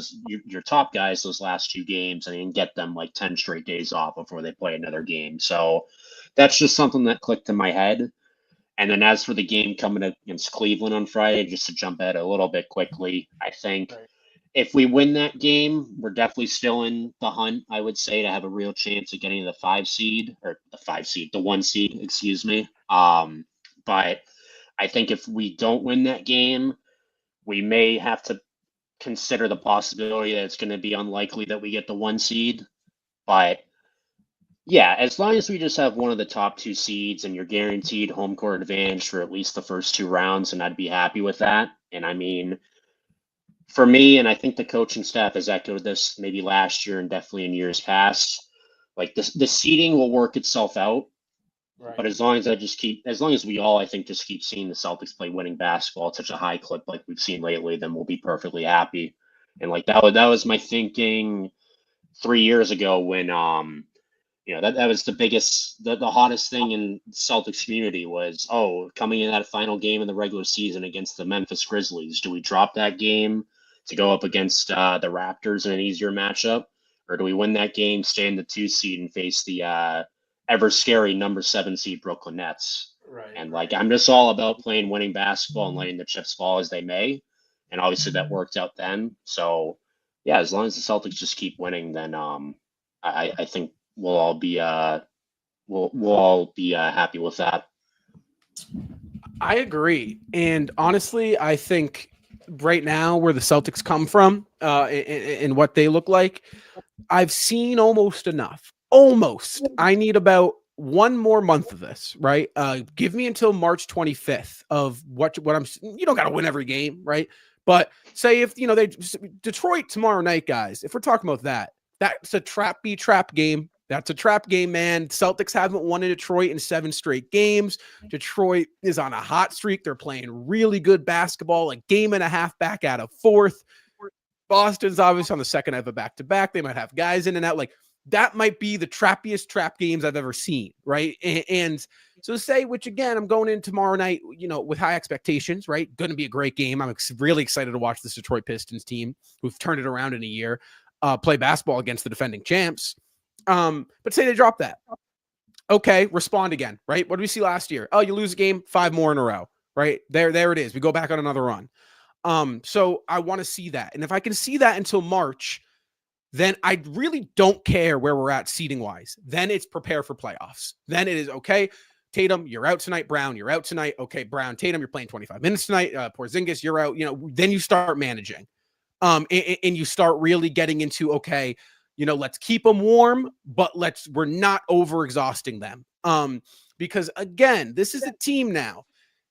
your top guys, those last 2 games, and you can get them like 10 straight days off before they play another game. So that's just something that clicked in my head. And then as for the game coming against Cleveland on Friday, just to jump ahead a little bit quickly, I think if we win that game, we're definitely still in the hunt, I would say, to have a real chance of getting the 1 seed, excuse me. But I think if we don't win that game, we may have to consider the possibility that it's going to be unlikely that we get the 1 seed. But yeah, as long as we just have one of the top 2 seeds and you're guaranteed home court advantage for at least the first 2 rounds, and I'd be happy with that. And I mean, for me, and I think the coaching staff has echoed this maybe last year and definitely in years past, like the seeding will work itself out. Right. But as long as we all, I think, just keep seeing the Celtics play winning basketball at such a high clip like we've seen lately, then we'll be perfectly happy. And like that was my thinking 3 years ago when that was the biggest, the hottest thing in the Celtics community was, coming in that final game in the regular season against the Memphis Grizzlies. Do we drop that game to go up against the Raptors in an easier matchup? Or do we win that game, stay in the 2 seed, and face the ever scary number 7 seed Brooklyn Nets? Right. And I'm just all about playing winning basketball and letting the chips fall as they may. And obviously that worked out then. So yeah, as long as the Celtics just keep winning, then I think we'll all be happy with that. I agree. And honestly, I think right now where the Celtics come from and what they look like, I've seen almost enough. Almost. I need about one more month of this, right? Give me until March 25th of what I'm. You don't got to win every game, right? But say if they Detroit tomorrow night, guys. If we're talking about that, that's a trap game. That's a trap game, man. Celtics haven't won in Detroit in 7 straight games. Detroit is on a hot streak. They're playing really good basketball, a game and a half back out of 4th. Boston's obviously on the second half of back-to-back. They might have guys in and out. That might be the trappiest trap games I've ever seen, right? And so say, which again, I'm going in tomorrow night, with high expectations, right? Going to be a great game. I'm really excited to watch this Detroit Pistons team, who've turned it around in a year, play basketball against the defending champs. But say they drop that. Okay, respond again, right? What did we see last year? Oh, you lose a game, 5 more in a row, right? There it is. We go back on another run. So I want to see that. And if I can see that until March, then I really don't care where we're at seeding wise. Then it's prepare for playoffs. Then it is okay. Tatum, you're out tonight. Brown, you're out tonight. Okay, Brown, Tatum, you're playing 25 minutes tonight. Porzingis, you're out. Then you start managing. And you start really getting into, okay, let's keep them warm, but we're not overexhausting them. Because again, this is a team now.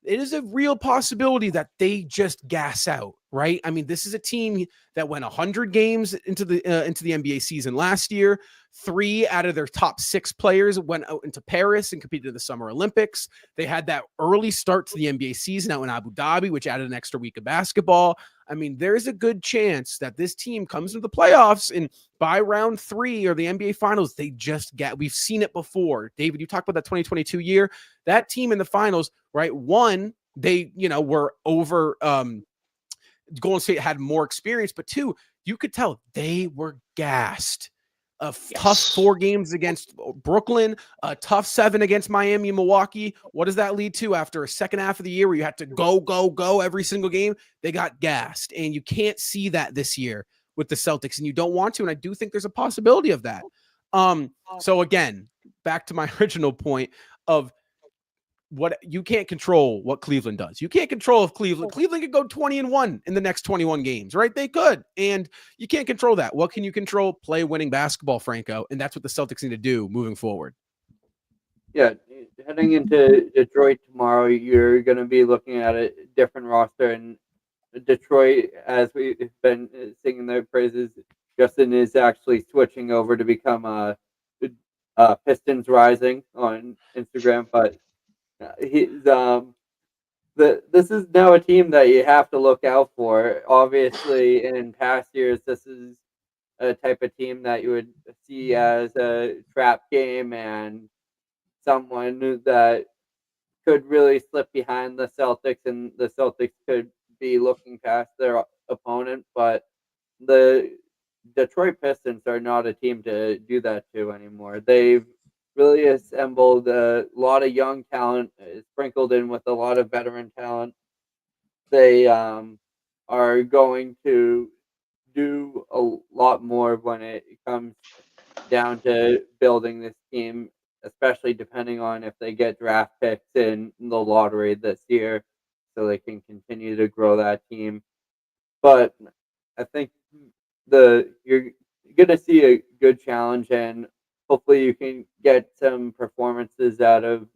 It is a real possibility that they just gas out, right? I mean, this is a team that went 100 games into the NBA season last year. 3 out of their top 6 players went out into Paris and competed in the Summer Olympics. They had that early start to the NBA season out in Abu Dhabi, which added an extra week of basketball. I mean, there's a good chance that this team comes into the playoffs and by round 3 or the NBA finals, we've seen it before. David, you talked about that 2022 year, that team in the finals, right? One, they, were over, Golden State had more experience, but 2, you could tell they were gassed. Tough 4 games against Brooklyn, a tough 7 against Miami and Milwaukee. What does that lead to after a second half of the year where you had to go every single game? They got gassed, and you can't see that this year with the Celtics, and you don't want to, and I do think there's a possibility of that. So again, back to my original point of what you can't control what Cleveland does. You can't control if Cleveland could go 20-1 in the next 21 games, right? They could, and you can't control that. What can you control? Play winning basketball, Franco, and that's what the Celtics need to do moving forward. Yeah, heading into Detroit tomorrow, you're going to be looking at a different roster, and Detroit, as we've been singing their praises, Justin is actually switching over to become Pistons Rising on Instagram, but this is now a team that you have to look out for. Obviously, in past years, this is a type of team that you would see as a trap game and someone that could really slip behind the Celtics, and the Celtics could be looking past their opponent. But the Detroit Pistons are not a team to do that to anymore. They've really assembled a lot of young talent, sprinkled in with a lot of veteran talent. They are going to do a lot more when it comes down to building this team, especially depending on if they get draft picks in the lottery this year, so they can continue to grow that team. But I think you're going to see a good challenge, and hopefully you can get some performances out of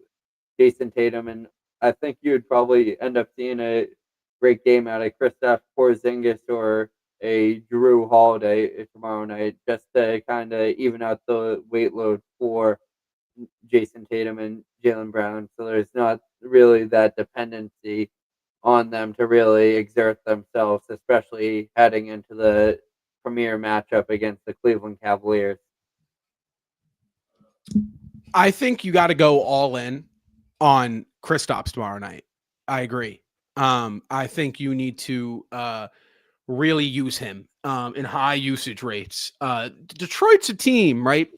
Jason Tatum, and I think you would probably end up seeing a great game out of Kristaps Porzingis or a Drew Holiday tomorrow night, just to kind of even out the weight load for Jason Tatum and Jaylen Brown, so there's not really that dependency on them to really exert themselves, especially heading into the premier matchup against the Cleveland Cavaliers. I think you got to go all in on Kristaps tomorrow night. I agree. I think you need to really use him in high usage rates. Detroit's a team, right?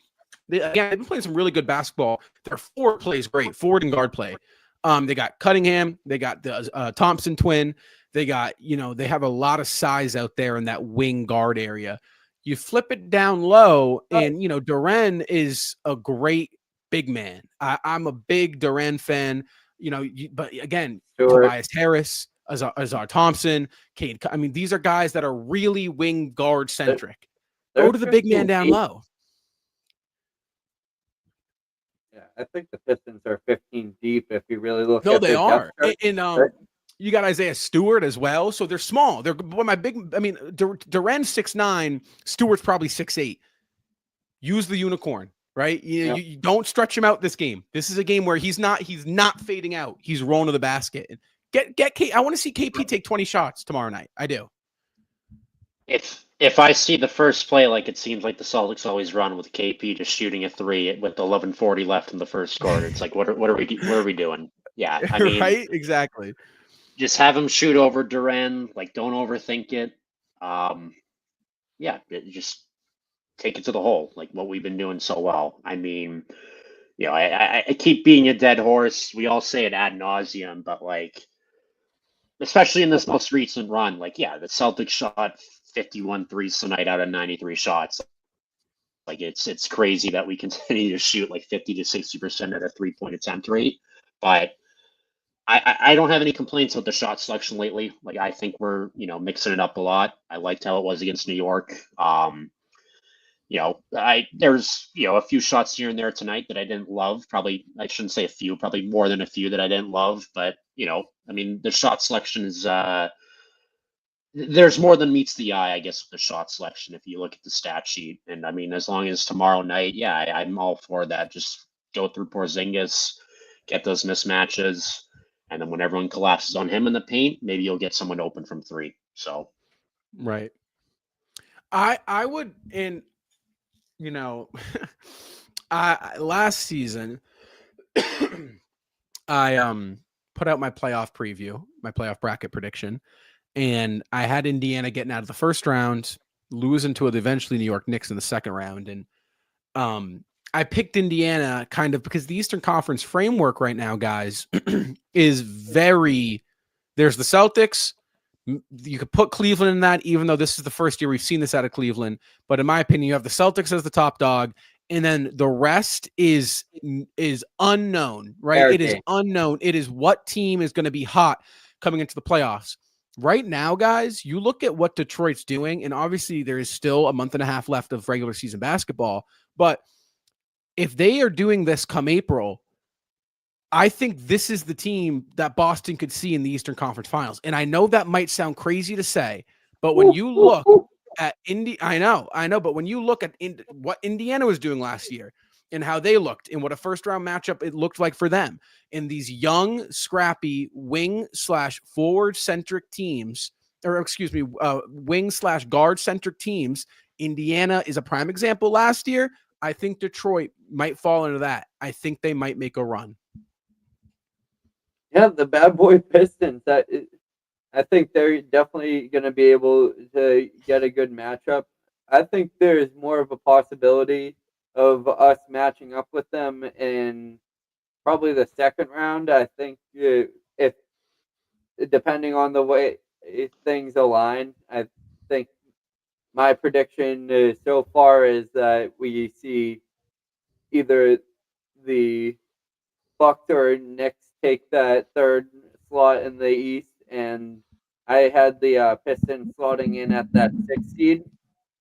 They've been playing some really good basketball. Their forward play is great, forward and guard play. They got Cunningham, they got the Thompson twin, they got, they have a lot of size out there in that wing guard area. You flip it down low, and Duren is a great big man. I'm a big Duren fan, but again, Tobias Harris, Azar Thompson, Cade. I mean, these are guys that are really wing guard centric. Go to the big man down low. Yeah, I think the Pistons are 15 deep if you really look No, at they their are. depth chart. And you got Isaiah Stewart as well. So they're small. They're one of my big. I mean, Duren's 6'9", Stewart's probably 6'8". Use the unicorn, right? You don't stretch him out this game. This is a game where he's not fading out. He's rolling to the basket. Get K. I want to see KP take 20 shots tomorrow night. I do. If I see the first play, like it seems like the Celtics always run with KP just shooting a three with 11:40 left in the first quarter, it's like what are we doing? Yeah, I mean, right, exactly. Just have him shoot over Duren. Like, don't overthink it. Just take it to the hole, like what we've been doing so well. I mean, I keep being a dead horse. We all say it ad nauseum, but like, especially in this most recent run, like, the Celtics shot 51 threes tonight out of 93 shots. Like, it's crazy that we continue to shoot like 50 to 60% at a 3-point attempt rate. But I don't have any complaints with the shot selection lately. Like, I think we're, mixing it up a lot. I liked how it was against New York. There's a few shots here and there tonight that I didn't love. Probably, I shouldn't say a few, probably more than a few that I didn't love. But, I mean, the shot selection is, there's more than meets the eye, I guess, with the shot selection if you look at the stat sheet. And I mean, as long as tomorrow night, I'm all for that. Just go through Porzingis, get those mismatches. And then when everyone collapses on him in the paint, maybe you'll get someone open from three. So, right. I would, and last season, I put out my playoff preview, my playoff bracket prediction, and I had Indiana getting out of the first round, losing to the eventually New York Knicks in the second round, and I picked Indiana kind of because the Eastern Conference framework right now, guys, is very. There's the Celtics. You could put Cleveland in that, even though this is the first year we've seen this out of Cleveland. But in my opinion, you have the Celtics as the top dog, and then the rest is unknown, right? It is unknown. It is what team is going to be hot coming into the playoffs. Right now, guys, you look at what Detroit's doing, and obviously there is still a month and a half left of regular season basketball. But if they are doing this come April, I think this is the team that Boston could see in the Eastern Conference Finals. And I know that might sound crazy to say, but when you look at I know, but when you look at what Indiana was doing last year and how they looked and what a first round matchup it looked like for them in these young, scrappy wing/forward centric teams, wing/guard centric teams, Indiana is a prime example last year. I think Detroit might fall into that. I think they might make a run. Yeah, the bad boy Pistons. I think they're definitely going to be able to get a good matchup. I think there's more of a possibility of us matching up with them in probably the second round. I think if depending on the way things align, I think my prediction so far is that we see either the Bucks or Knicks take that third slot in the East, and I had the Pistons slotting in at that 6th seed.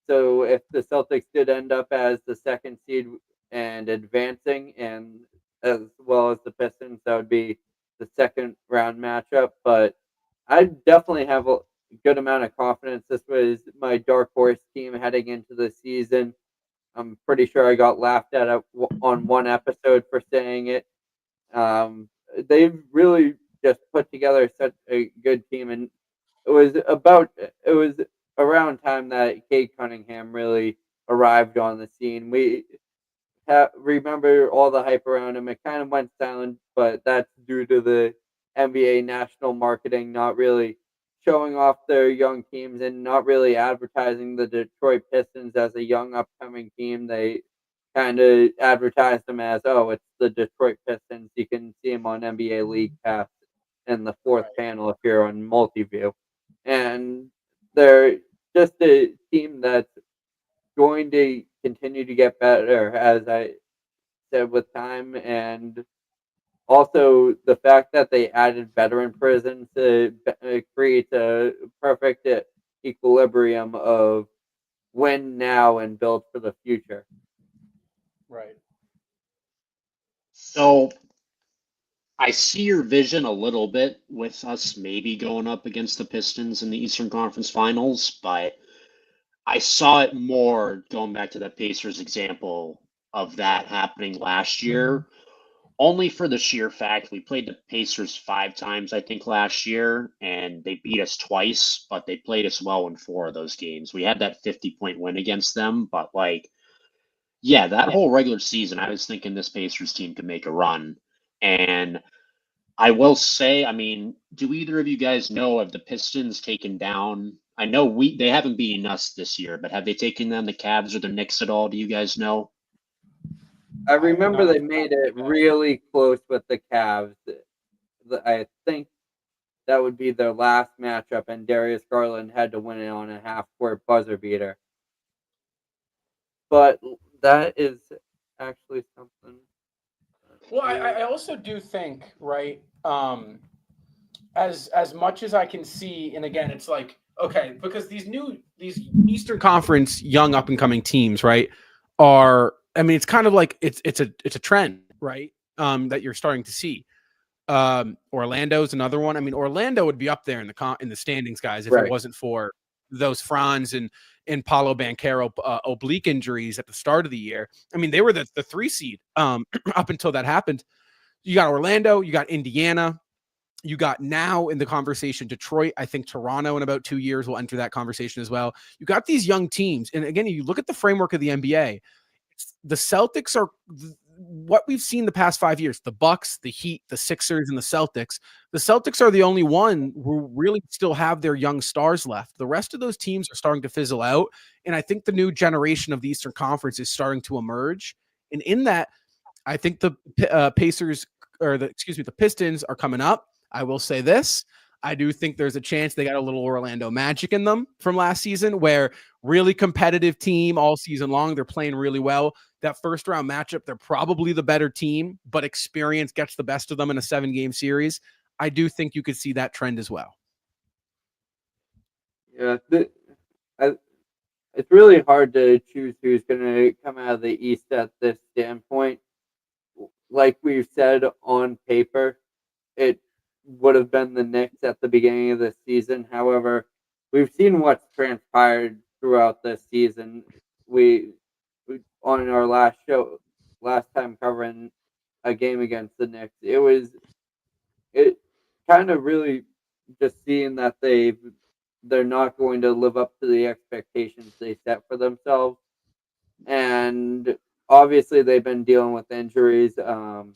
So if the Celtics did end up as the 2nd seed and advancing, and as well as the Pistons, that would be the second round matchup. But I definitely have a good amount of confidence. This was my dark horse team heading into the season. I'm pretty sure I got laughed at on one episode for saying it. They've really just put together such a good team, and it was around time that Cade Cunningham really arrived on the scene. remember all the hype around him. It kind of went silent, but that's due to the NBA national marketing not really showing off their young teams and not really advertising the Detroit Pistons as a young upcoming team. They kind of advertised them as, oh, it's the Detroit Pistons. You can see them on NBA League Pass in the fourth panel if you're on Multiview. And they're just a team that's going to continue to get better, as I said, with time. And also the fact that they added veteran prison to create a perfect equilibrium of win now and build for the future. Right. So I see your vision a little bit with us maybe going up against the Pistons in the Eastern Conference Finals, but I saw it more going back to the Pacers example of that happening last year, only for the sheer fact we played the Pacers 5 times, I think, last year, and they beat us twice, but they played us well in 4 of those games. We had that 50-point win against them, but yeah, that whole regular season, I was thinking this Pacers team could make a run. And I will say, I mean, do either of you guys know, have the Pistons taken down? I know they haven't beaten us this year, but have they taken down the Cavs or the Knicks at all? Do you guys know? I remember they made it really close with the Cavs. I think that would be their last matchup, and Darius Garland had to win it on a half-court buzzer beater. But that is actually something. Well, I also do think, right, as much as I can see, and again, it's like, okay, because these Eastern Conference young up and coming teams, right, are, I mean, it's kind of like it's a trend, right, that you're starting to see. Orlando's another one. I mean, Orlando would be up there in the standings, guys, if it wasn't for those Franz and Paulo Banchero oblique injuries at the start of the year. I mean, they were the 3 seed up until that happened. You got Orlando, you got Indiana, you got now in the conversation Detroit. I think Toronto in about 2 years will enter that conversation as well. You got these young teams, and again, you look at the framework of the NBA. The Celtics are what we've seen the past 5 years. The Bucks, the Heat, the Sixers, and the Celtics. The Celtics are the only one who really still have their young stars left. The rest of those teams are starting to fizzle out, and I think the new generation of the Eastern Conference is starting to emerge. And in that, I think the the Pistons are coming up. I will say this. I do think there's a chance they got a little Orlando magic in them from last season, where really competitive team all season long. They're playing really well. That first round matchup, they're probably the better team, but experience gets the best of them in a 7-game series. I do think you could see that trend as well. Yeah, it's really hard to choose who's going to come out of the East at this standpoint. Like we've said, on paper, it would have been the Knicks at the beginning of the season. However, we've seen what's transpired throughout this season. We on our last time covering a game against the Knicks, it kind of really just seeing that they're not going to live up to the expectations they set for themselves. And obviously they've been dealing with injuries.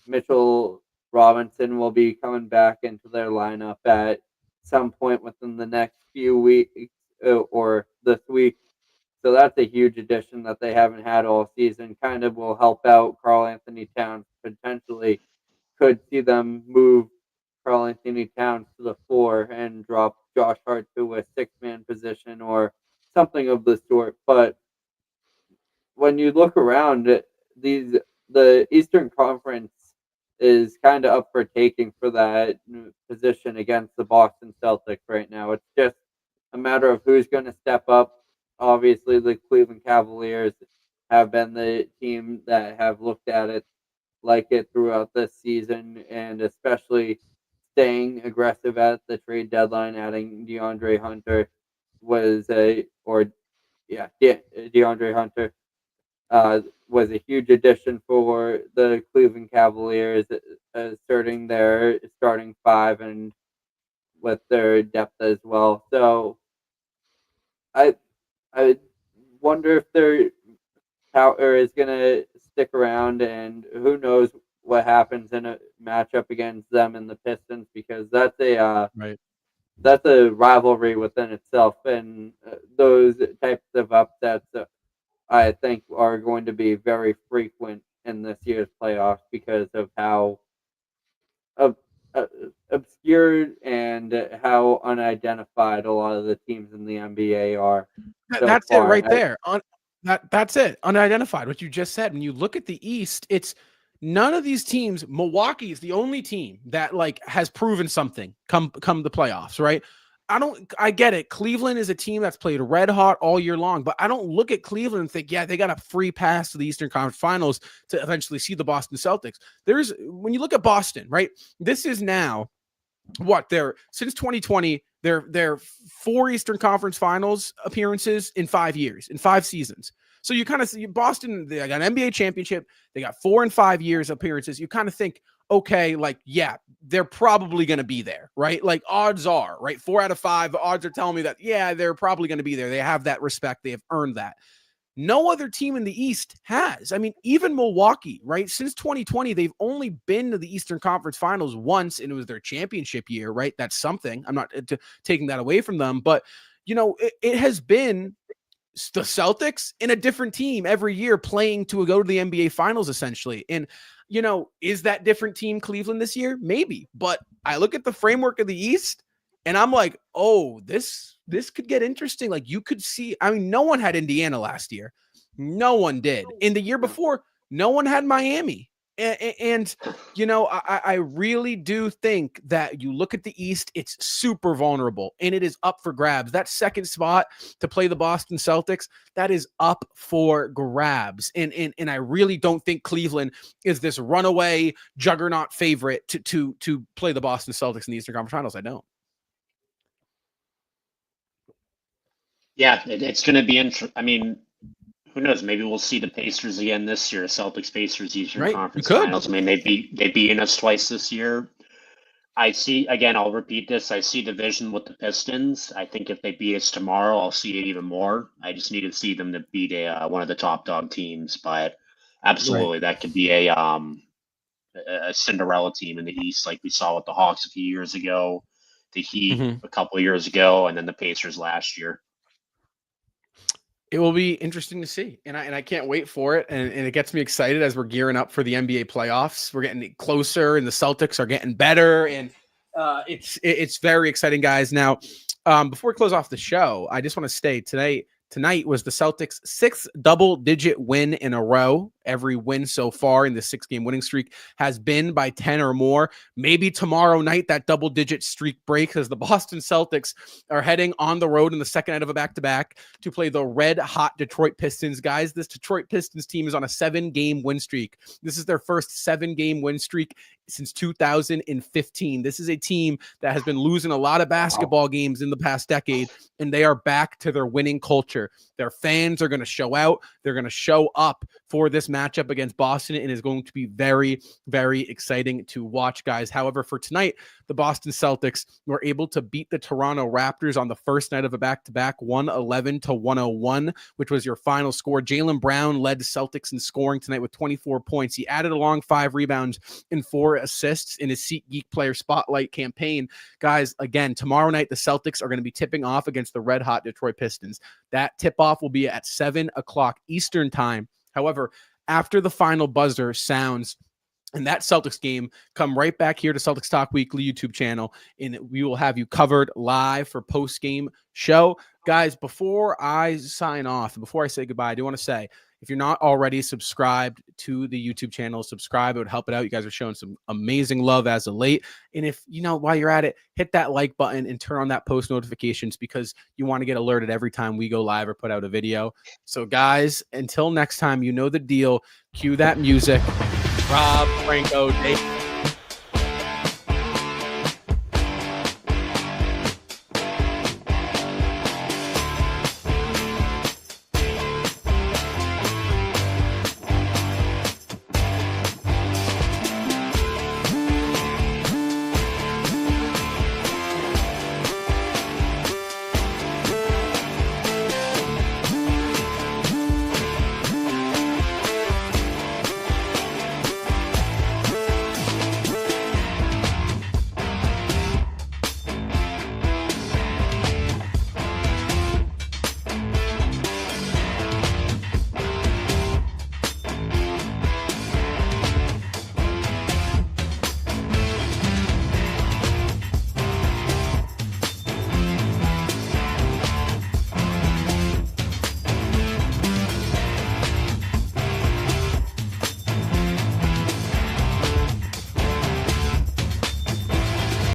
Mitchell Robinson will be coming back into their lineup at some point within the next few weeks or this week. So that's a huge addition that they haven't had all season. Kind of will help out Karl Anthony Towns potentially. Could see them move Karl Anthony Towns to the 4 and drop Josh Hart to a 6-man position or something of the sort. But when you look around, the Eastern Conference is kind of up for taking for that position against the Boston Celtics right now. It's just a matter of who's going to step up. Obviously, the Cleveland Cavaliers have been the team that have looked at it like it throughout this season, and especially staying aggressive at the trade deadline, adding DeAndre Hunter DeAndre Hunter was a huge addition for the Cleveland Cavaliers, asserting their starting 5 and with their depth as well. So I wonder if their power is going to stick around, and who knows what happens in a matchup against them and the Pistons, because that's a rivalry within itself, and those types of upsets I think are going to be very frequent in this year's playoffs because of how obscured and how unidentified a lot of the teams in the NBA are. That's it right there. That's it. Unidentified. What you just said. When you look at the East, it's none of these teams. Milwaukee is the only team that has proven something come the playoffs, right? I get it. Cleveland is a team that's played red hot all year long, but I don't look at Cleveland and think, yeah, they got a free pass to the Eastern Conference Finals to eventually see the Boston Celtics. When you look at Boston, right? This is now since 2020, they're 4 Eastern Conference Finals appearances in 5 years, in 5 seasons. So you kind of see Boston, they got an NBA championship, they got 4 and 5 years appearances. You kind of think, okay, yeah, they're probably going to be there, right? Odds are, right? 4 out of 5 odds are telling me that, yeah, they're probably going to be there. They have that respect. They have earned that. No other team in the East has. I mean, even Milwaukee, right? Since 2020, they've only been to the Eastern Conference Finals once, and it was their championship year, right? That's something. I'm not taking that away from them, but, it has been the Celtics and a different team every year playing to go to the NBA Finals, essentially. And, is that different team Cleveland this year? Maybe. But I look at the framework of the East, and I'm like, oh, this could get interesting. You could see, I mean, no one had Indiana last year. No one did. In the year before, no one had Miami. And I really do think that you look at the East, it's super vulnerable, and it is up for grabs. That second spot to play the Boston Celtics, that is up for grabs. And I really don't think Cleveland is this runaway juggernaut favorite to play the Boston Celtics in the Eastern Conference Finals. I don't. Yeah, it's going to be interesting. I mean, who knows? Maybe we'll see the Pacers again this year. Celtics Pacers Eastern Conference Finals. I mean, they beat us twice this year. I see, again, I'll repeat this. I see division with the Pistons. I think if they beat us tomorrow, I'll see it even more. I just need to see them to beat one of the top dog teams. But absolutely, that could be a Cinderella team in the East, like we saw with the Hawks a few years ago, the Heat a couple of years ago, and then the Pacers last year. It will be interesting to see, and I can't wait for it, and it gets me excited as we're gearing up for the NBA playoffs. We're getting closer, and the Celtics are getting better, and it's very exciting, guys. Now, before we close off the show, I just want to say tonight was the Celtics' 6th double-digit win in a row. Every win so far in the 6-game winning streak has been by 10 or more. Maybe tomorrow night that double-digit streak breaks as the Boston Celtics are heading on the road in the second night of a back-to-back to play the red-hot Detroit Pistons. Guys, this Detroit Pistons team is on a 7-game win streak. This is their first 7-game win streak since 2015. This is a team that has been losing a lot of basketball games in the past decade, and they are back to their winning culture. Their fans are going to show out. They're going to show up for this matchup against Boston, and is going to be very, very exciting to watch, guys. However, for tonight, the Boston Celtics were able to beat the Toronto Raptors on the first night of a back-to-back, 111-101, which was your final score. Jaylen Brown led the Celtics in scoring tonight with 24 points. He added along 5 rebounds and 4 assists in his SeatGeek Player Spotlight campaign. Guys, again, tomorrow night, the Celtics are going to be tipping off against the red-hot Detroit Pistons. That tip-off will be at 7 o'clock Eastern time. However, after the final buzzer sounds in that Celtics game, come right back here to Celtics Talk Weekly YouTube channel, and we will have you covered live for post-game show. Guys, before I sign off, and before I say goodbye, I do want to say, if you're not already subscribed to the YouTube channel, subscribe. It would help it out. You guys are showing some amazing love as of late. And if, while you're at it, hit that like button and turn on that post notifications, because you want to get alerted every time we go live or put out a video. So guys, until next time, you know the deal. Cue that music. Rob, Franco, Dave.